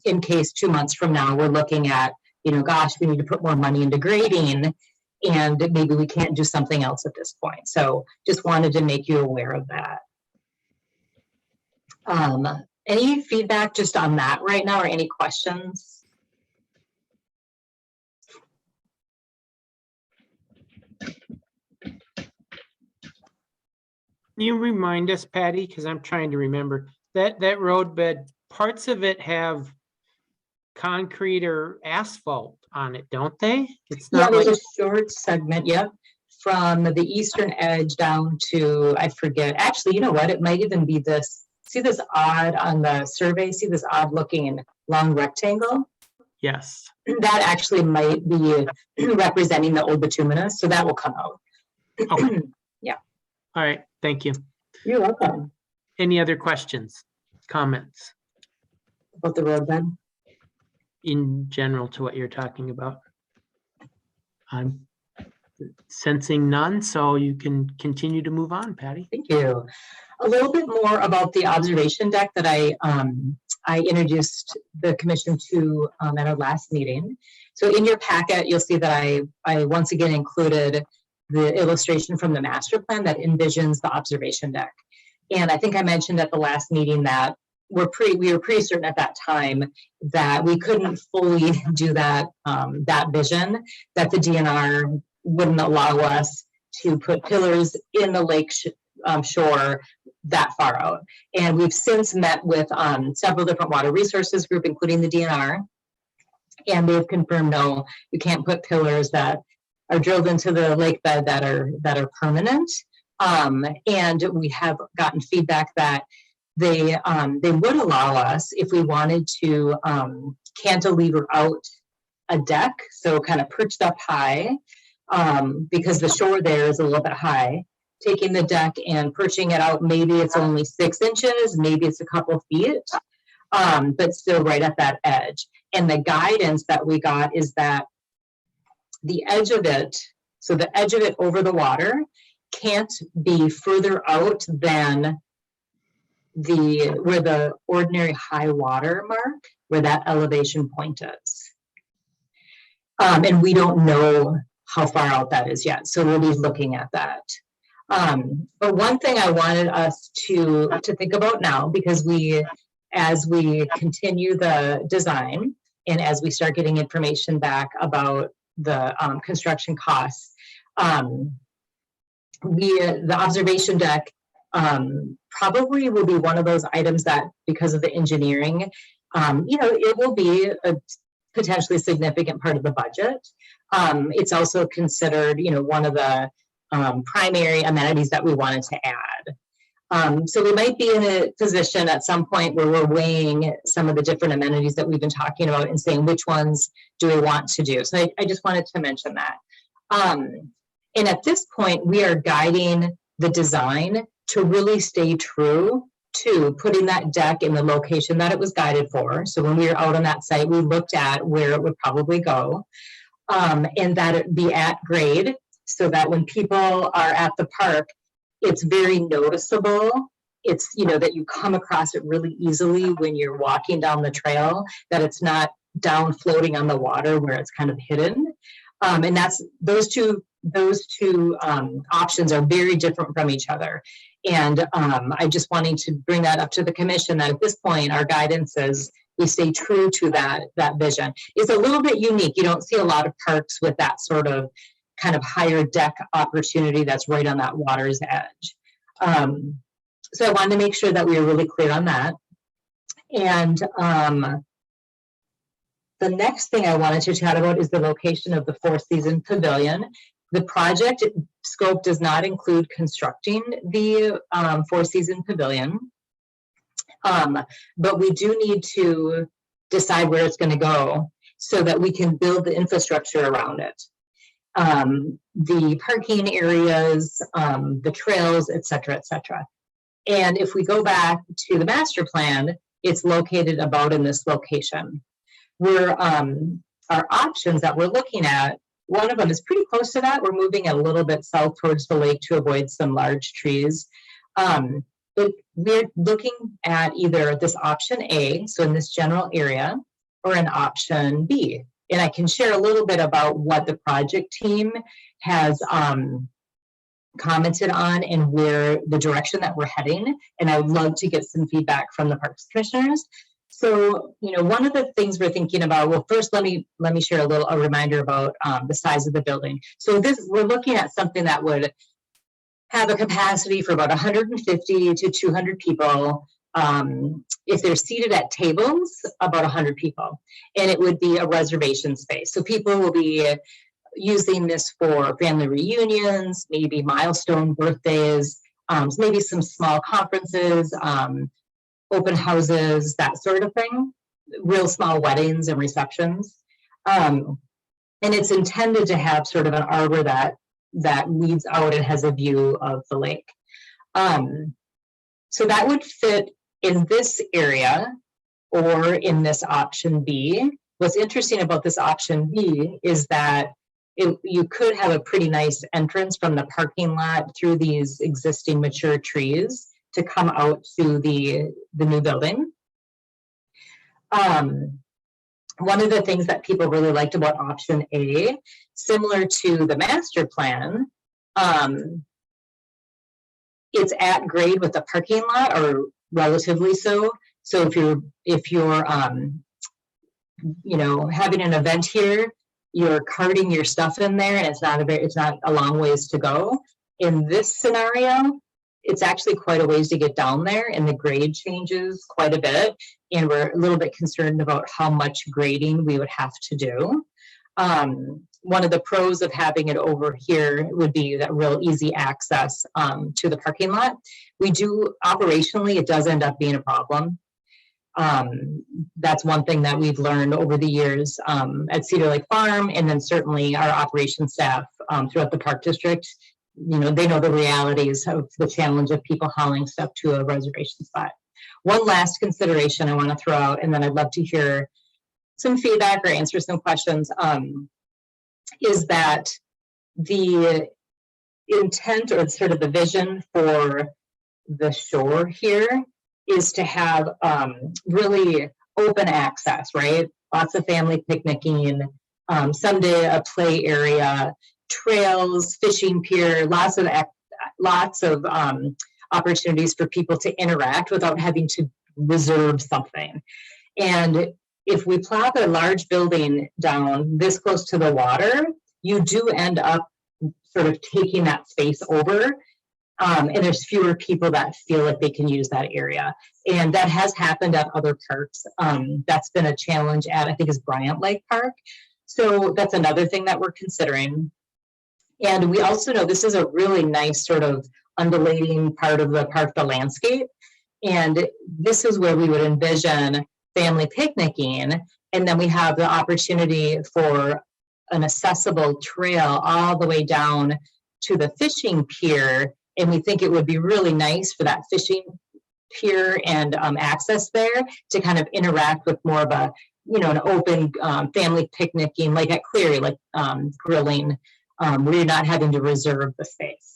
in case 2 months from now we're looking at, you know, gosh, we need to put more money into grading and maybe we can't do something else at this point. So just wanted to make you aware of that. Any feedback just on that right now, or any questions? Can you remind us, Patty, because I'm trying to remember, that roadbed, parts of it have concrete or asphalt on it, don't they? It's Yeah, not there's like, a short segment, yep, from the eastern edge down to, I forget, actually, you know what, it might even be this. See this odd on the survey? See this odd looking long rectangle? yes. That actually might be representing the old bituminous, so that will come out. Okay. Yeah. All right, thank you. You're welcome. Any other questions, comments About the roadbed? in general to what you're talking about? I'm sensing none, so you can continue to move on, Patty. Thank you. A little bit more about the observation deck that I introduced the commission to at our last meeting. So in your packet, you'll see that I once again included the illustration from the master plan that envisions the observation deck. And I think I mentioned at the last meeting that we were pretty certain at that time that we couldn't fully do that, that vision, that the DNR wouldn't allow us to put pillars in the lake shore that far out. And we've since met with several different water resources group, including the DNR, and they've confirmed, no, you can't put pillars that are drilled into the lake bed that are permanent. And we have gotten feedback that they would allow us, if we wanted to cantilever out a deck, so kind of perched up high, because the shore there is a little bit high, taking the deck and perching it out. Maybe it's only 6 inches, maybe it's a couple feet, but still right at that edge. And the guidance that we got is that the edge of it, so the edge of it over the water, can't be further out than where the ordinary high water mark, where that elevation point is. And we don't know how far out that is yet, so we'll be looking at that. But one thing I wanted us to think about now, because as we continue the design and as we start getting information back about the construction costs, the observation deck probably will be one of those items that, because of the engineering, it will be a potentially significant part of the budget. It's also considered, one of the primary amenities that we wanted to add. So we might be in a position at some point where we're weighing some of the different amenities that we've been talking about and saying which ones do we want to do. So I just wanted to mention that. And at this point, we are guiding the design to really stay true to putting that deck in the location that it was guided for. So when we were out on that site, we looked at where it would probably go, and that it be at grade, so that when people are at the park, it's very noticeable. It's, that you come across it really easily when you're walking down the trail, that it's not down floating on the water where it's kind of hidden. And those two those two options are very different from each other. And I just wanting to bring that up to the commission that at this point, our guidance is we stay true to that vision. It's a little bit unique. You don't see a lot of parks with that sort of kind of higher deck opportunity that's right on that water's edge. So I wanted to make sure that we were really clear on that. And the next thing I wanted to chat about is the location of the Four Seasons Pavilion. The project scope does not include constructing the Four Seasons Pavilion, but we do need to decide where it's going to go so that we can build the infrastructure around it. The parking areas, the trails, et cetera, et cetera. And if we go back to the master plan, it's located about in this location. Our options that we're looking at, one of them is pretty close to that. We're moving a little bit south towards the lake to avoid some large trees. But we're looking at either this option A, so in this general area, or an option B. And I can share a little bit about what the project team has commented on and where the direction that we're heading. And I would love to get some feedback from the Parks Commissioners. So, one of the things we're thinking about, well, first, let me share a reminder about the size of the building. So we're looking at something that would have a capacity for about 150 to 200 people. If they're seated at tables, about 100 people. And it would be a reservation space. So people will be using this for family reunions, maybe milestone birthdays, maybe some small conferences, open houses, that sort of thing, real small weddings and receptions. And it's intended to have sort of an arbor that leads out and has a view of the lake. So that would fit in this area or in this option B. What's interesting about this option B is that you could have a pretty nice entrance from the parking lot through these existing mature trees to come out to the new building. One of the things that people really liked about option A, similar to the master plan, it's at grade with the parking lot, or relatively so. So if you're having an event here, you're carting your stuff in there, and it's not a long ways to go. In this scenario, it's actually quite a ways to get down there, and the grade changes quite a bit. And we're a little bit concerned about how much grading we would have to do. One of the pros of having it over here would be that real easy access to the parking lot. Operationally, it does end up being a problem. That's one thing that we've learned over the years at Cedar Lake Farm, and then certainly our operations staff throughout the park district. They know the realities of the challenge of people hauling stuff to a reservation spot. One last consideration I want to throw out, and then I'd love to hear some feedback or answer some questions, is that the intent or sort of the vision for the shore here is to have really open access, right? Lots of family picnicking, someday a play area, trails, fishing pier, lots of opportunities for people to interact without having to reserve something. And if we plop a large building down this close to the water, you do end up sort of taking that space over. And there's fewer people that feel like they can use that area. And that has happened at other parks. That's been a challenge at, I think, is Bryant Lake Park. So that's another thing that we're considering. And we also know this is a really nice sort of undulating part of the park, the landscape. And this is where we would envision family picnicking. And then we have the opportunity for an accessible trail all the way down to the fishing pier. And we think it would be really nice for that fishing pier and access there to kind of interact with more of a, an open family picnicking, like at Cleary, like grilling, where you're not having to reserve the space.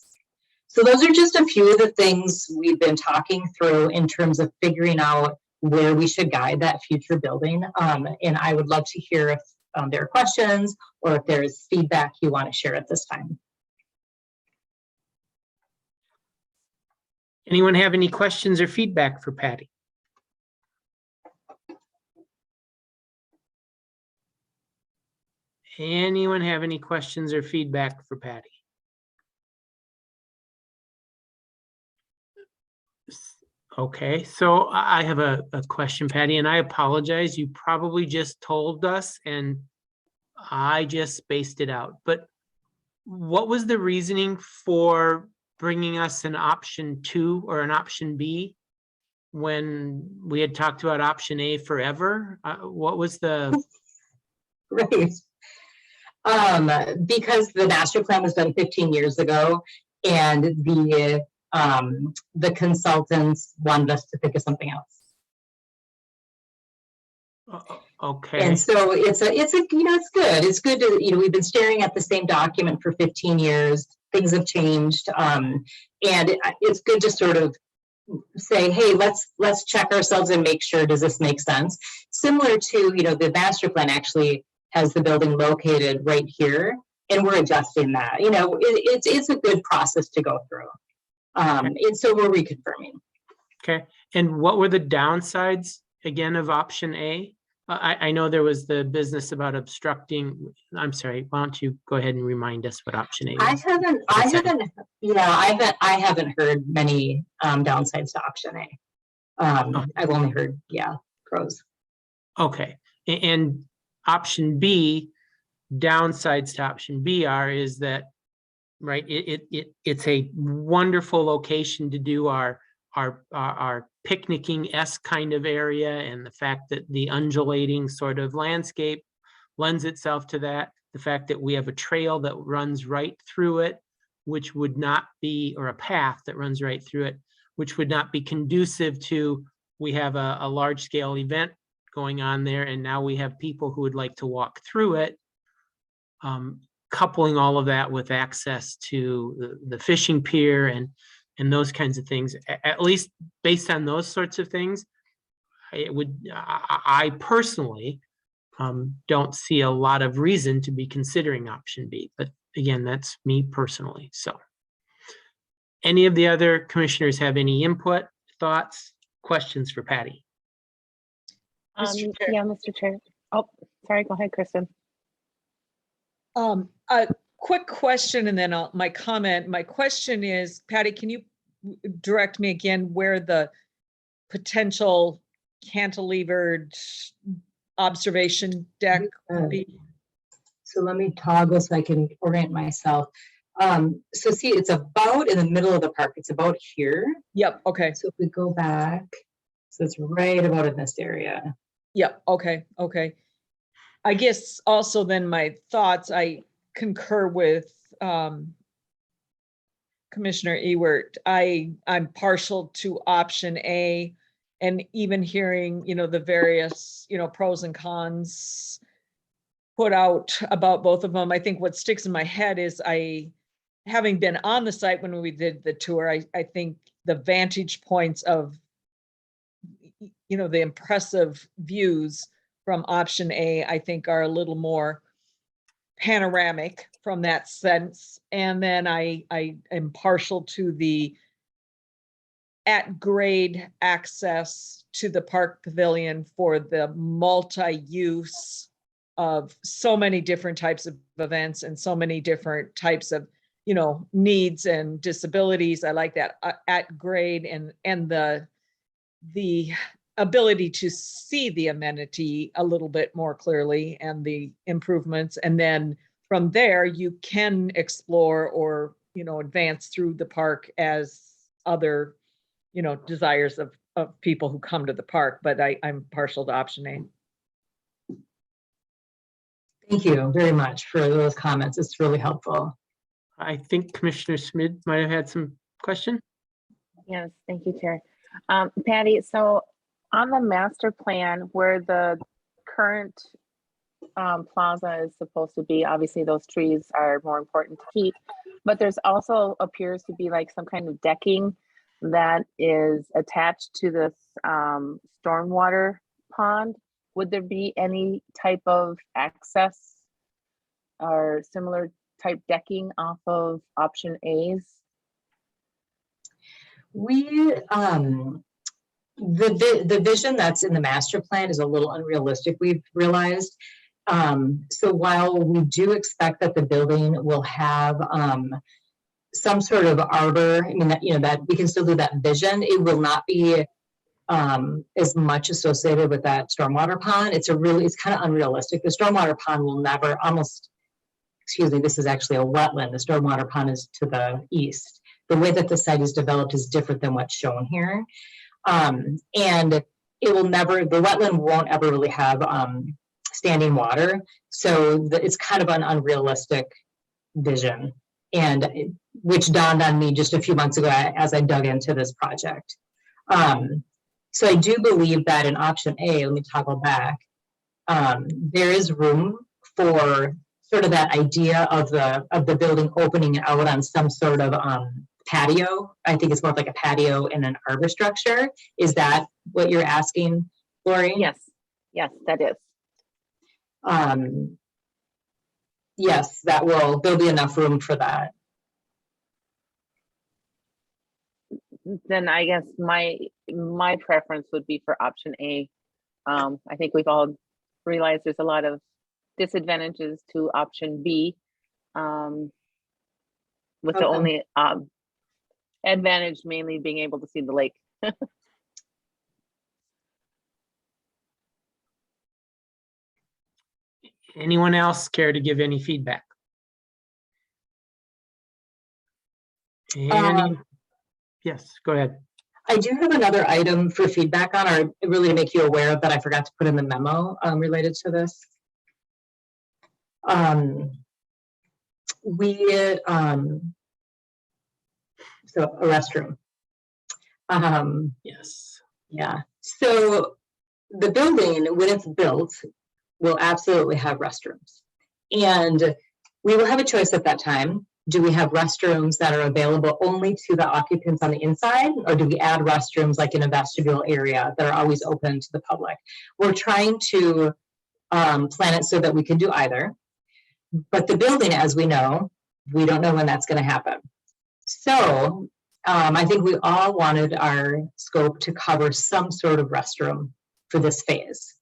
So those are just a few of the things we've been talking through in terms of figuring out where we should guide that future building. And I would love to hear if there are questions or if there's feedback you want to share at this time. Anyone have any questions or feedback for Patty? Anyone have any questions or feedback for Patty? Okay, so I have a question, Patty, and I apologize. You probably just told us and I just spaced it out. But what was the reasoning for bringing us an option 2 or an option B when we had talked about option A forever? What was the, Right. Because the master plan was done 15 years ago and the consultants wanted us to think of something else. okay, And so it's good. It's good to, we've been staring at the same document for 15 years. Things have changed. And it's good to sort of say, hey, let's check ourselves and make sure, does this make sense? Similar to, the master plan actually has the building located right here, and we're adjusting that. It's a good process to go through. And so we're reconfirming. okay. And what were the downsides again of option A? I know there was the business about obstructing. I'm sorry, why don't you go ahead and remind us what option A I was? haven't heard many downsides to option A. I've only heard, pros. Okay, and option B, downsides to option B is that, right, it's a wonderful location to do our picnicking-esque kind of area, and the fact that the undulating sort of landscape lends itself to that. The fact that we have a trail that runs right through it, which would not be, or a path that runs right through it, which would not be conducive to, we have a large-scale event going on there, and now we have people who would like to walk through it. Coupling all of that with access to the fishing pier and those kinds of things, at least based on those sorts of things, I personally don't see a lot of reason to be considering option B. But again, that's me personally. So any of the other commissioners have any input, thoughts, questions for Patty? Mr. Chair. Yeah, Mr. Chair. Oh, sorry, go ahead, Kristen. A quick question and then my comment. My question is, Patty, can you direct me again where the potential cantilevered observation deck would be? So let me toggle so I can orient myself. So see, it's about in the middle of the park. It's about here. Yep, okay. So if we go back, so it's right about in this area. Yep, okay. I guess also then my thoughts, I concur with Commissioner Ewert. I'm partial to option A, and even hearing, the various, pros and cons put out about both of them. I think what sticks in my head is having been on the site when we did the tour, I think the vantage points of, the impressive views from option A, I think are a little more panoramic from that sense. And then I am partial to the at grade access to the park pavilion for the multi-use of so many different types of events and so many different types of, needs and disabilities. I like that at grade and the ability to see the amenity a little bit more clearly and the improvements. And then from there, you can explore or, advance through the park as other, desires of people who come to the park. But I'm partial to option A. Thank you very much for those comments. It's really helpful. I think Commissioner Schmid might have had some question. Yes, thank you, Chair. Patty, so on the master plan where the current plaza is supposed to be, obviously those trees are more important to keep, but there's also appears to be like some kind of decking that is attached to this stormwater pond. Would there be any type of access or similar type decking off of option A's? We, the vision that's in the master plan is a little unrealistic, we've realized. So while we do expect that the building will have, some sort of arbor, I mean, that, you know, that we can still do that vision, it will not be as much associated with that stormwater pond. It's kind of unrealistic. The stormwater pond will never excuse me, this is actually a wetland. The stormwater pond is to the east. The way that the site is developed is different than what's shown here. And the wetland won't ever really have standing water. So it's kind of an unrealistic vision, and which dawned on me just a few months ago as I dug into this project. So I do believe that in option A, let me toggle back, there is room for sort of that idea of the building opening out on some sort of patio. I think it's more like a patio and an arbor structure. Is that what you're asking, Lori? Yes, that is. Yes, there'll be enough room for that. Then I guess my preference would be for option A. I think we've all realized there's a lot of disadvantages to option B, with the only advantage mainly being able to see the lake. Anyone else care to give any feedback? Yes, go ahead. I do have another item for feedback on, or really to make you aware of, that I forgot to put in the memo related to this. So a restroom. Yes. Yeah. So the building, when it's built, will absolutely have restrooms. And we will have a choice at that time. Do we have restrooms that are available only to the occupants on the inside, or do we add restrooms like in a vestibule area that are always open to the public? We're trying to plan it so that we can do either. But the building, as we know, we don't know when that's going to happen. So I think we all wanted our scope to cover some sort of restroom for this phase.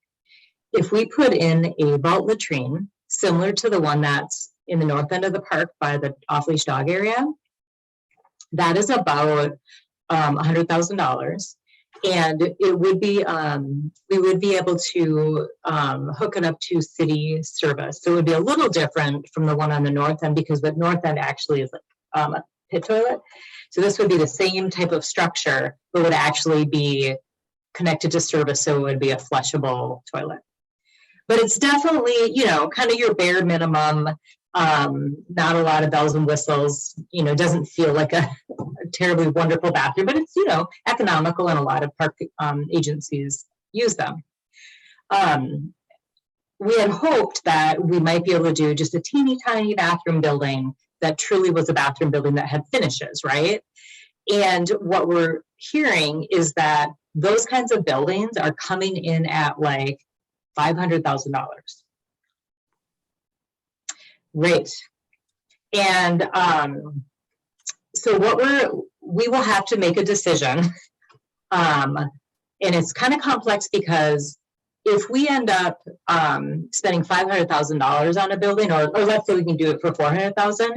If we put in a vault latrine, similar to the one that's in the north end of the park by the off-leash dog area, that is about $100,000. And it would be, we would be able to hook it up to city service. So it would be a little different from the one on the north end, because the north end actually is a pit toilet. So this would be the same type of structure, but would actually be connected to service. So it would be a flushable toilet. But it's definitely, you know, kind of your bare minimum, not a lot of bells and whistles, you know, doesn't feel like a terribly wonderful bathroom, but it's, you know, economical, and a lot of park agencies use them. We had hoped that we might be able to do just a teeny tiny bathroom building that truly was a bathroom building that had finishes, right? And what we're hearing is that those kinds of buildings are coming in at like $500,000. Right. And so we will have to make a decision. And it's kind of complex, because if we end up spending $500,000 on a building, or let's say we can do it for $400,000,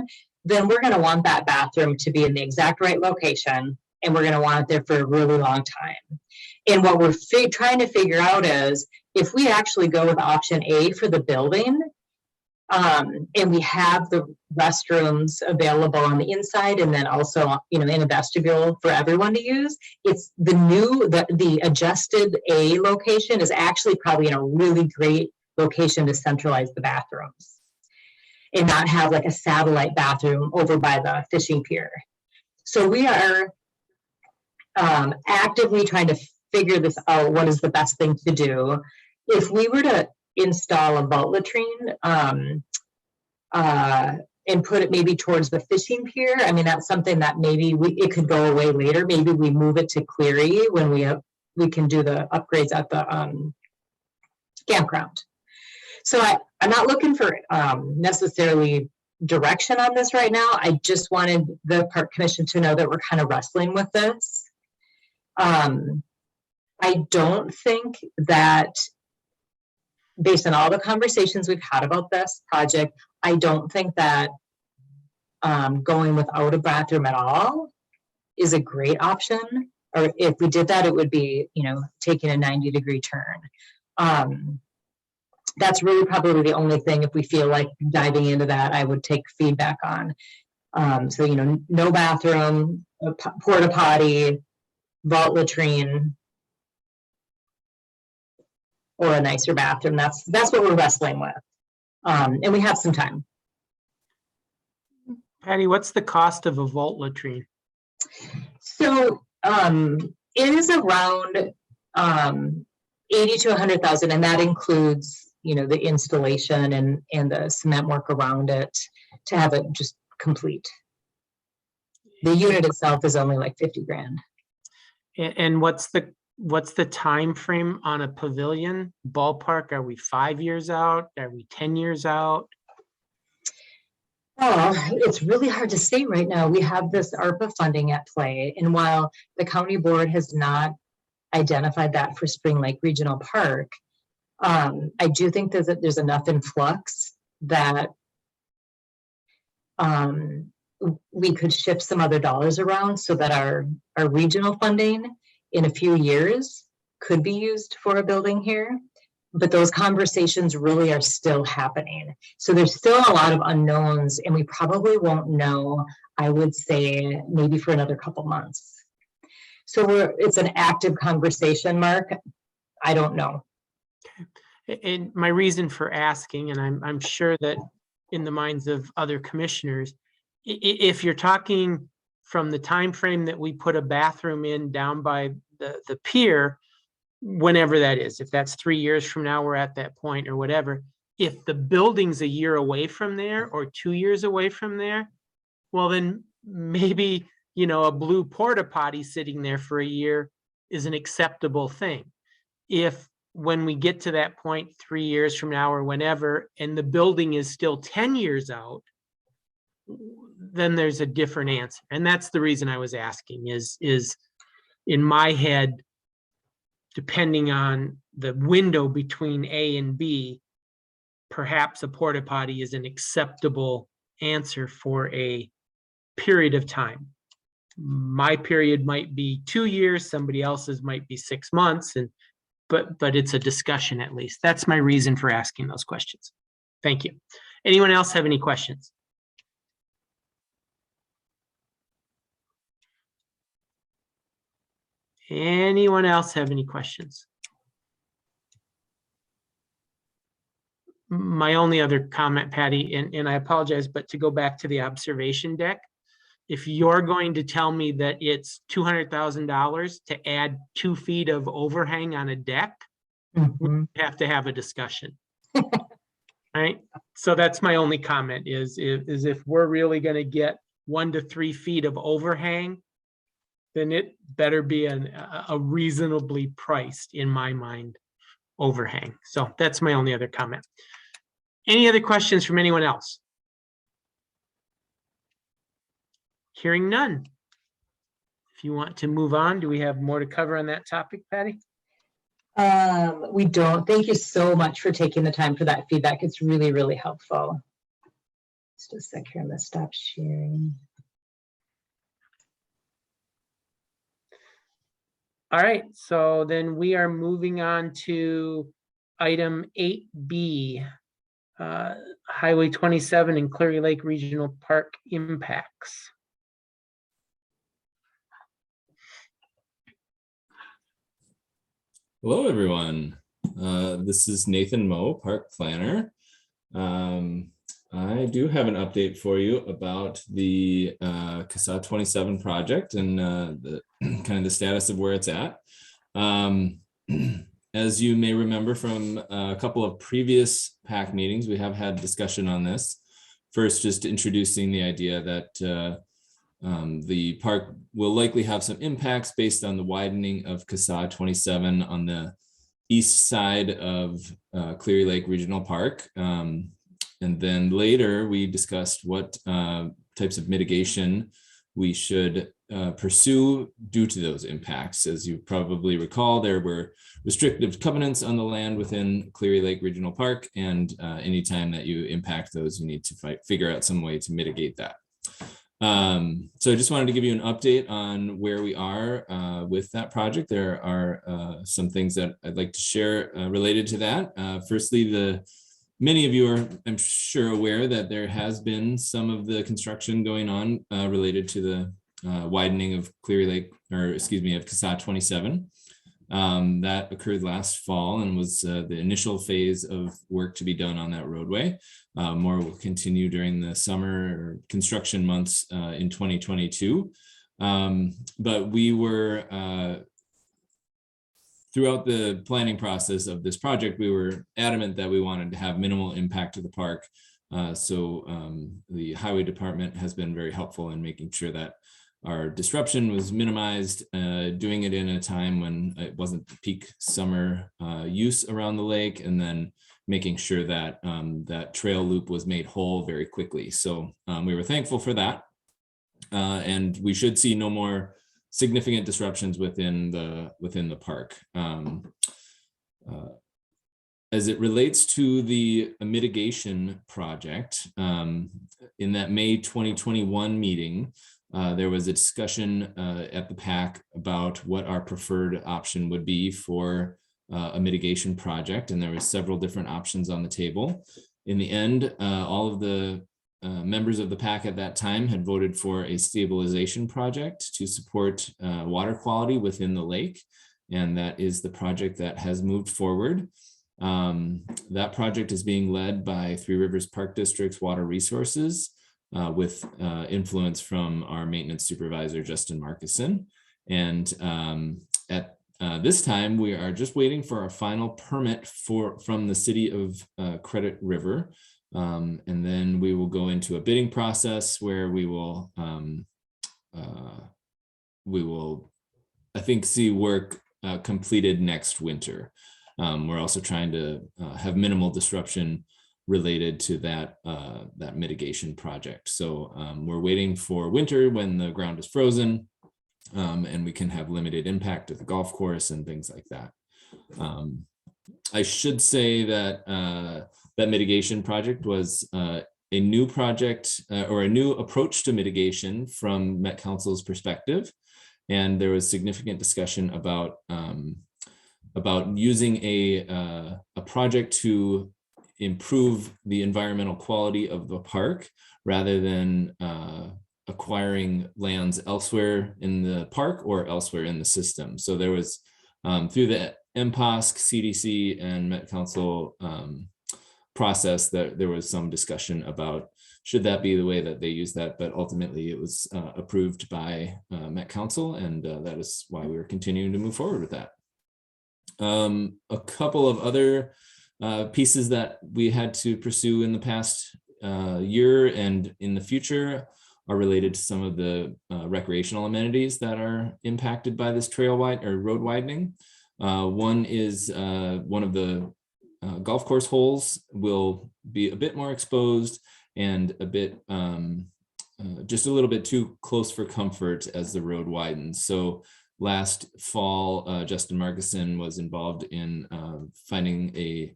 then we're going to want that bathroom to be in the exact right location, and we're going to want it there for a really long time. And what we're trying to figure out is, if we actually go with option A for the building, and we have the restrooms available on the inside, and then also, you know, in a vestibule for everyone to use, it's the adjusted A location is actually probably in a really great location to centralize the bathrooms and not have like a satellite bathroom over by the fishing pier. So we are actively trying to figure this out. What is the best thing to do? If we were to install a vault latrine and put it maybe towards the fishing pier, I mean, that's something that maybe it could go away later. Maybe we move it to Cleary when we can do the upgrades at the campground. So I'm not looking for necessarily direction on this right now. I just wanted the park commission to know that we're kind of wrestling with this. I don't think that, based on all the conversations we've had about this project, I don't think that going without a bathroom at all is a great option. Or if we did that, it would be, taking a 90-degree turn. That's really probably the only thing, if we feel like diving into that, I would take feedback on. So, no bathroom, a porta potty, vault latrine, or a nicer bathroom. That's what we're wrestling with. And we have some time. Patty, what's the cost of a vault latrine? So it is around 80 to 100,000, and that includes, the installation and the cement work around it to have it just complete. The unit itself is only like 50 grand. And what's the time frame on a pavilion ballpark? Are we 5 years out? Are we 10 years out? Oh, it's really hard to say right now. We have this ARPA funding at play, and while the county board has not identified that for Spring Lake Regional Park, I do think that there's enough in flux that we could shift some other dollars around so that our regional funding in a few years could be used for a building here. But those conversations really are still happening. So there's still a lot of unknowns, and we probably won't know, I would say, maybe for another couple months. So it's an active conversation, Mark. I don't know. And my reason for asking, and I'm sure that in the minds of other commissioners, if you're talking from the time frame that we put a bathroom in down by the pier, whenever that is, if that's 3 years from now, we're at that point or whatever. If the building's a year away from there or 2 years away from there, well, then maybe, a blue porta potty sitting there for a year is an acceptable thing. If when we get to that point 3 years from now or whenever, and the building is still 10 years out, then there's a different answer. And that's the reason I was asking is in my head, depending on the window between A and B, perhaps a porta potty is an acceptable answer for a period of time. My period might be 2 years, somebody else's might be 6 months, but it's a discussion at least. That's my reason for asking those questions. Thank you. Anyone else have any questions? Anyone else have any questions? My only other comment, Patty, and I apologize, but to go back to the observation deck, if you're going to tell me that it's $200,000 to add 2 feet of overhang on a deck, we have to have a discussion. Right? So that's my only comment is if we're really going to get 1 to 3 feet of overhang, then it better be a reasonably priced, in my mind, overhang. So that's my only other comment. Any other questions from anyone else? Hearing none. If you want to move on, do we have more to cover on that topic, Patty? We don't. Thank you so much for taking the time for that feedback. It's really, really helpful. Just a sec here, I'm gonna stop sharing. All right, so then we are moving on to item 8B, Highway 27 and Cleary Lake Regional Park impacts. Hello, everyone. This is Nathan Moe, Park Planner. I do have an update for you about the CSAH 27 project and the kind of the status of where it's at. As you may remember from a couple of previous PAC meetings, we have had discussion on this. First, just introducing the idea that the park will likely have some impacts based on the widening of CSAH 27 on the east side of Cleary Lake Regional Park. And then later we discussed what types of mitigation we should pursue due to those impacts. As you probably recall, there were restrictive covenants on the land within Cleary Lake Regional Park, and anytime that you impact those, you need to figure out some way to mitigate that. So I just wanted to give you an update on where we are with that project. There are some things that I'd like to share related to that. Firstly, many of you are, I'm sure, aware that there has been some of the construction going on related to the widening of Cleary Lake, or excuse me, of CSAH 27. That occurred last fall and was the initial phase of work to be done on that roadway. More will continue during the summer or construction months in 2022. But we were, throughout the planning process of this project, we were adamant that we wanted to have minimal impact to the park. So the highway department has been very helpful in making sure that our disruption was minimized, doing it in a time when it wasn't the peak summer use around the lake, and then making sure that that trail loop was made whole very quickly. So we were thankful for that. And we should see no more significant disruptions within the park. As it relates to the mitigation project, in that May 2021 meeting, there was a discussion at the PAC about what our preferred option would be for a mitigation project, and there were several different options on the table. In the end, all of the members of the PAC at that time had voted for a stabilization project to support water quality within the lake, and that is the project that has moved forward. That project is being led by Three Rivers Park District's Water Resources, with influence from our maintenance supervisor, Justin Markison. And at this time, we are just waiting for our final permit from the city of Credit River. And then we will go into a bidding process where we will, I think, see work completed next winter. We're also trying to have minimal disruption related to that that mitigation project. So we're waiting for winter when the ground is frozen, and we can have limited impact at the golf course and things like that. I should say that that mitigation project was a new project or a new approach to mitigation from Met Council's perspective, and there was significant discussion about using a project to improve the environmental quality of the park rather than acquiring lands elsewhere in the park or elsewhere in the system. So there was, through the MPOSC, CDC, and Met Council process, that there was some discussion about should that be the way that they use that, but ultimately it was approved by Met Council, and that is why we are continuing to move forward with that. A couple of other pieces that we had to pursue in the past year and in the future are related to some of the recreational amenities that are impacted by this road widening. One is one of the golf course holes will be a bit more exposed and a bit just a little bit too close for comfort as the road widens. So last fall, Justin Markison was involved in finding a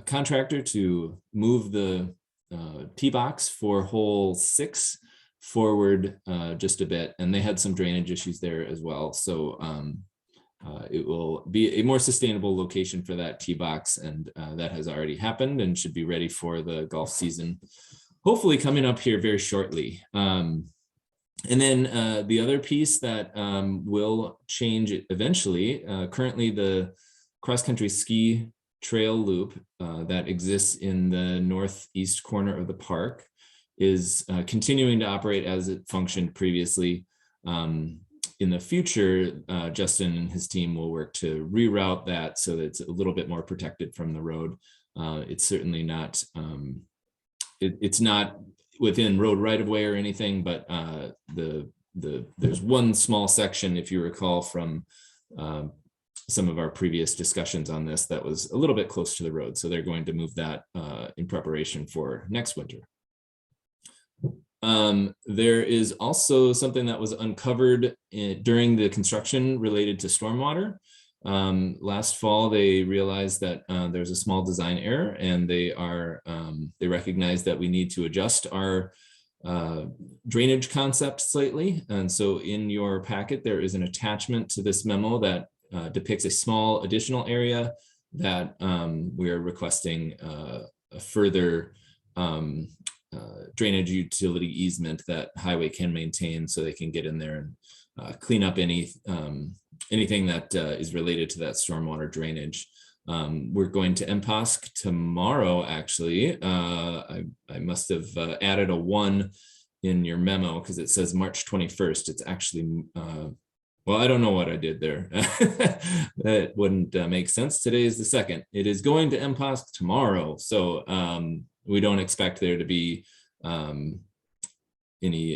contractor to move the tee box for hole 6 forward just a bit, and they had some drainage issues there as well. So it will be a more sustainable location for that tee box, and that has already happened and should be ready for the golf season, hopefully coming up here very shortly. And then the other piece that will change eventually, currently the cross-country ski trail loop that exists in the northeast corner of the park is continuing to operate as it functioned previously. In the future, Justin and his team will work to reroute that so that it's a little bit more protected from the road. It's certainly not, it's not within road right-of-way or anything, but there's one small section, if you recall from some of our previous discussions on this, that was a little bit close to the road. So they're going to move that in preparation for next winter. There is also something that was uncovered during the construction related to stormwater. Last fall, they realized that there's a small design error, and they recognize that we need to adjust our drainage concept slightly. And so in your packet, there is an attachment to this memo that depicts a small additional area that we are requesting a further drainage utility easement that Highway can maintain, so they can get in there and clean up anything that is related to that stormwater drainage. We're going to MPOSC tomorrow, actually. I must have added a 1 in your memo because it says March 21st. It's actually, well, I don't know what I did there. That wouldn't make sense. Today is the 2nd. It is going to MPOSC tomorrow. So we don't expect there to be any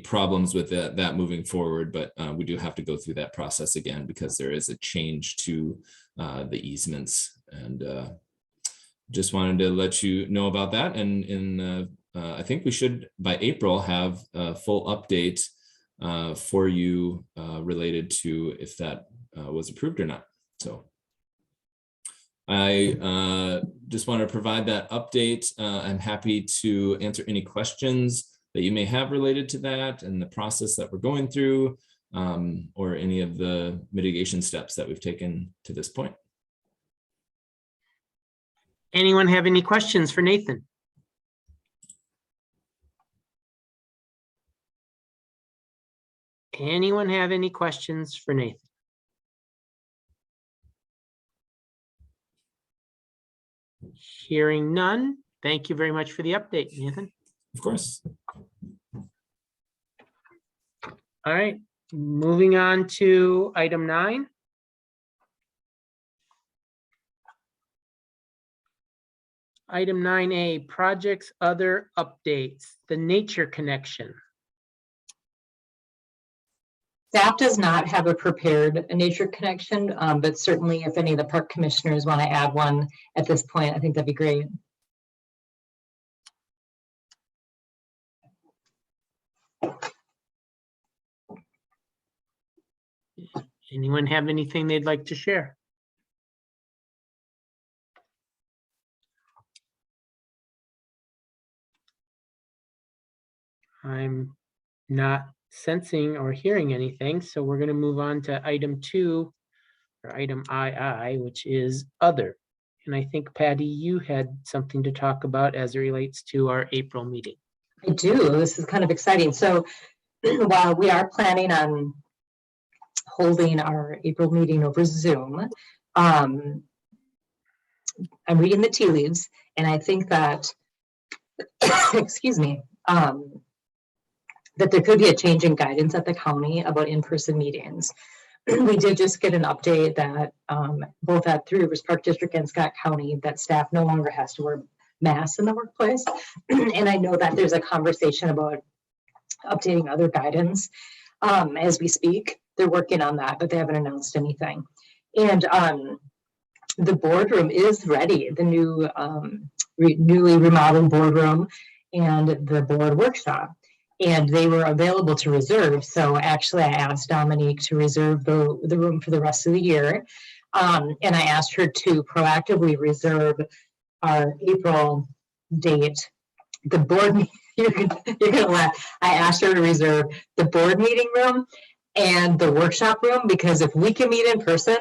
problems with that moving forward, but we do have to go through that process again because there is a change to the easements, and just wanted to let you know about that. And I think we should by April have a full update for you related to if that was approved or not. So I just want to provide that update. I'm happy to answer any questions that you may have related to that and the process that we're going through, or any of the mitigation steps that we've taken to this point. Anyone have any questions for Nathan? Anyone have any questions for Nathan? Hearing none, thank you very much for the update, Nathan. Of course. All right, moving on to item 9. Item 9A, projects, other updates, the Nature Connection. Staff does not have a prepared nature connection, but certainly if any of the park commissioners want to add one at this point, I think that'd be great. Anyone have anything they'd like to share? I'm not sensing or hearing anything, so we're going to move on to item 2, or item II, which is other. And I think, Patty, you had something to talk about as it relates to our April meeting. I do. This is kind of exciting. So while we are planning on holding our April meeting over Zoom, I'm reading the tea leaves, and I think that, excuse me, that there could be a change in guidance at the county about in-person meetings. We did just get an update that both at Three Rivers Park District and Scott County, that staff no longer has to wear masks in the workplace. And I know that there's a conversation about updating other guidance as we speak. They're working on that, but they haven't announced anything. And the boardroom is ready, the new newly remodeled boardroom and the board workshop. And they were available to reserve. So actually I asked Dominique to reserve the room for the rest of the year. And I asked her to proactively reserve our April date. The board, you're gonna laugh. I asked her to reserve the board meeting room and the workshop room, because if we can meet in person,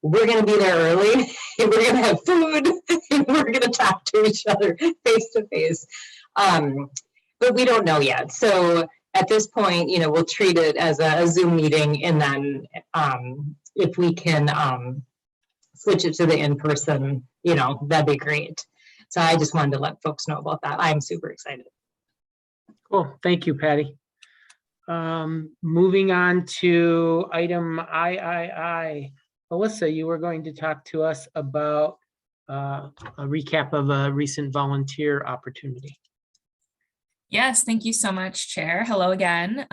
we're gonna be there early and we're gonna have food and we're gonna talk to each other face to face. But we don't know yet. So at this point, you know, we'll treat it as a Zoom meeting, and then if we can switch it to the in-person, you know, that'd be great. So I just wanted to let folks know about that. I'm super excited. Cool, thank you, Patty. Moving on to item III. Alyssa, you were going to talk to us about a recap of a recent volunteer opportunity. Yes, thank you so much, Chair. Hello again,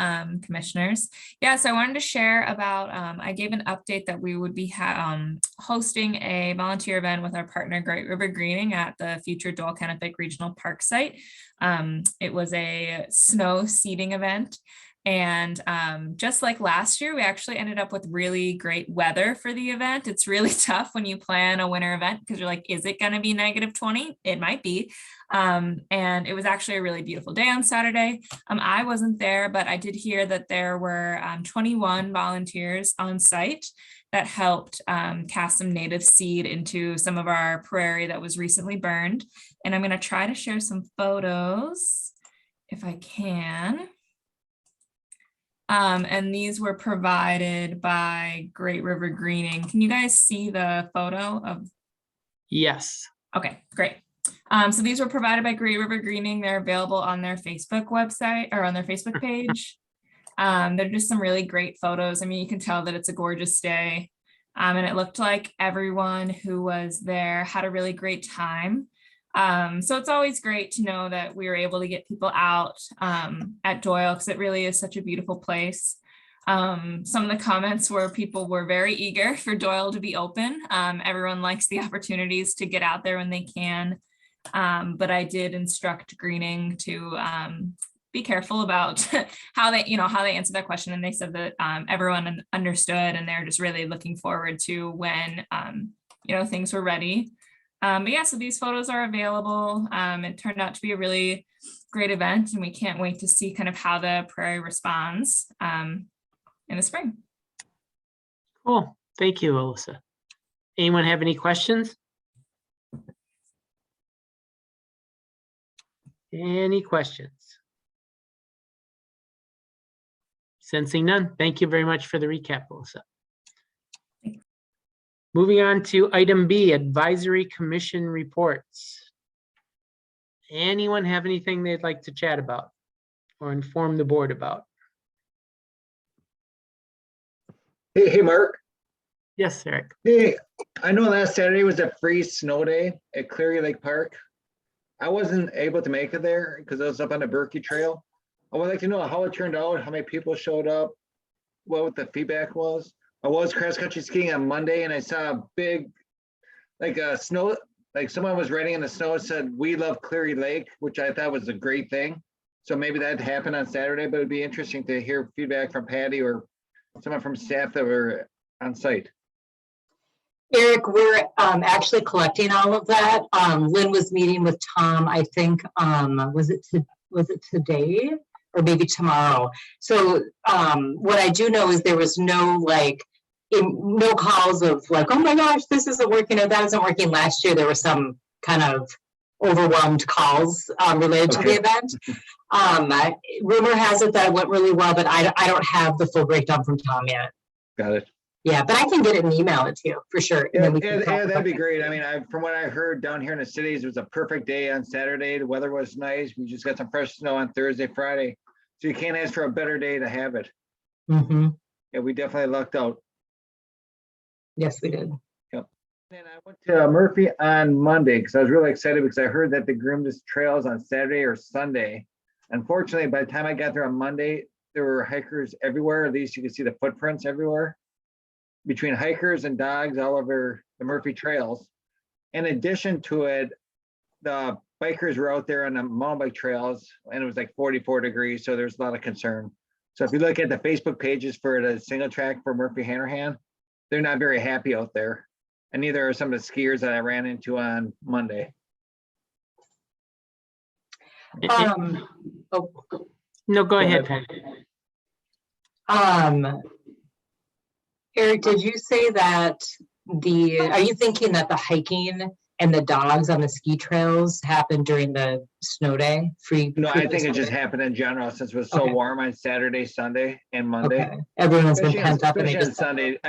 commissioners. Yeah, so I wanted to share about, I gave an update that we would be hosting a volunteer event with our partner Great River Greening at the future Dole Kennebec Regional Park site. It was a snow seeding event. And just like last year, we actually ended up with really great weather for the event. It's really tough when you plan a winter event because you're like, is it going to be -20? It might be. And it was actually a really beautiful day on Saturday. I wasn't there, but I did hear that there were 21 volunteers on site that helped cast some native seed into some of our prairie that was recently burned. And I'm going to try to share some photos if I can. And these were provided by Great River Greening. Can you guys see the photo of? Yes. Okay, great. So these were provided by Great River Greening. They're available on their Facebook website or on their Facebook page. They're just some really great photos. I mean, you can tell that it's a gorgeous day. And it looked like everyone who was there had a really great time. So it's always great to know that we were able to get people out at Doyle because it really is such a beautiful place. Some of the comments were people were very eager for Doyle to be open. Everyone likes the opportunities to get out there when they can. But I did instruct Greening to be careful about how they answer that question. And they said that everyone understood and they're just really looking forward to when, things were ready. But yeah, so these photos are available. It turned out to be a really great event and we can't wait to see kind of how the prairie responds in the spring. Cool. Thank you, Alyssa. Anyone have any questions? Any questions? Sensing none. Thank you very much for the recap, Alyssa. Moving on to item B, advisory commission reports. Anyone have anything they'd like to chat about or inform the board about? Hey, Mark. Yes, Eric. Hey, I know last Saturday was a free snow day at Cleary Lake Park. I wasn't able to make it there because I was up on the Berkey Trail. I would like to know how it turned out, how many people showed up, what the feedback was. I was cross-country skiing on Monday and I saw a big, snow, like someone was riding in the snow, said, "We love Cleary Lake," which I thought was a great thing. So maybe that happened on Saturday, but it'd be interesting to hear feedback from Patty or someone from staff that were on site. Eric, we're actually collecting all of that. Lynn was meeting with Tom, I think, was it today or maybe tomorrow? So what I do know is there was no no calls of like, oh my gosh, this isn't working or that isn't working. Last year there were some kind of overwhelmed calls related to the event. Rumor has it that it went really well, but I don't have the full breakdown from Tom yet. Got it. Yeah, but I can get it and email it to you for sure. Yeah, that'd be great. I mean, from what I heard down here in the cities, it was a perfect day on Saturday. The weather was nice. We just got some fresh snow on Thursday, Friday. So you can't ask for a better day to have it. Mm-hmm. Yeah, we definitely lucked out. Yes, we did. Yep. And I went to Murphy on Monday because I was really excited because I heard that they groomed his trails on Saturday or Sunday. Unfortunately, by the time I got there on Monday, there were hikers everywhere. At least you could see the footprints everywhere between hikers and dogs all over the Murphy trails. In addition to it, the bikers were out there on the mountain bike trails and it was like 44 degrees. So there's a lot of concern. So if you look at the Facebook pages for the single track for Murphy Hanrahan, they're not very happy out there. And neither are some of the skiers that I ran into on Monday. No, go ahead, Patty. Eric, did you say that are you thinking that the hiking and the dogs on the ski trails happened during the snow day? No, I think it just happened in general since it was so warm on Saturday, Sunday, and Monday. Okay. Everyone's been pent up and they Especially on just Sunday.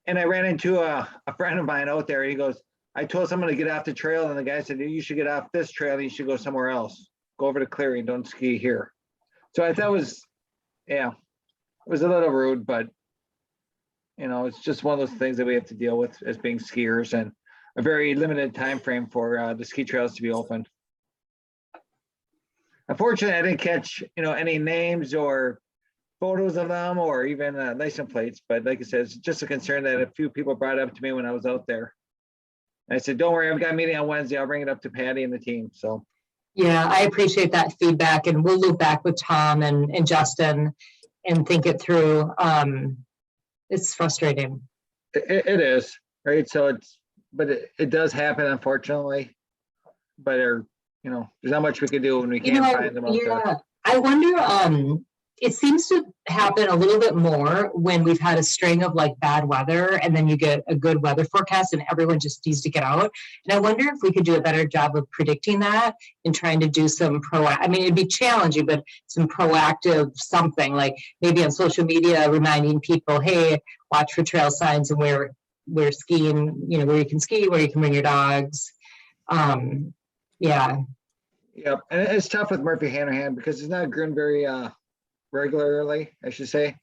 And I ran into a friend of mine out there. He goes, I told someone to get off the trail and the guy said, you should get off this trail and you should go somewhere else. Go over to Cleary and don't ski here. So I thought it was a little rude, but it's just one of those things that we have to deal with as being skiers and a very limited time frame for the ski trails to be open. Unfortunately, I didn't catch, any names or photos of them or even license plates. But like I said, it's just a concern that a few people brought up to me when I was out there. And I said, don't worry, I've got a meeting on Wednesday. I'll bring it up to Patty and the team. So Yeah, I appreciate that feedback, and we'll loop back with Tom and Justin and think it through. It's frustrating. it is, right? So but it does happen, unfortunately. But there's not much we can do when we can't find them out there. Yeah, I wonder, it seems to happen a little bit more when we've had a string of like bad weather and then you get a good weather forecast and everyone just needs to get out. And I wonder if we could do a better job of predicting that and trying to do some I mean, it'd be challenging, but some proactive something like maybe on social media, reminding people, hey, watch for trail signs and where skiing, where you can ski, where you can bring your dogs. Yeah. Yep, and it's tough with Murphy Hanahan because it's not groomed very regularly, I should say.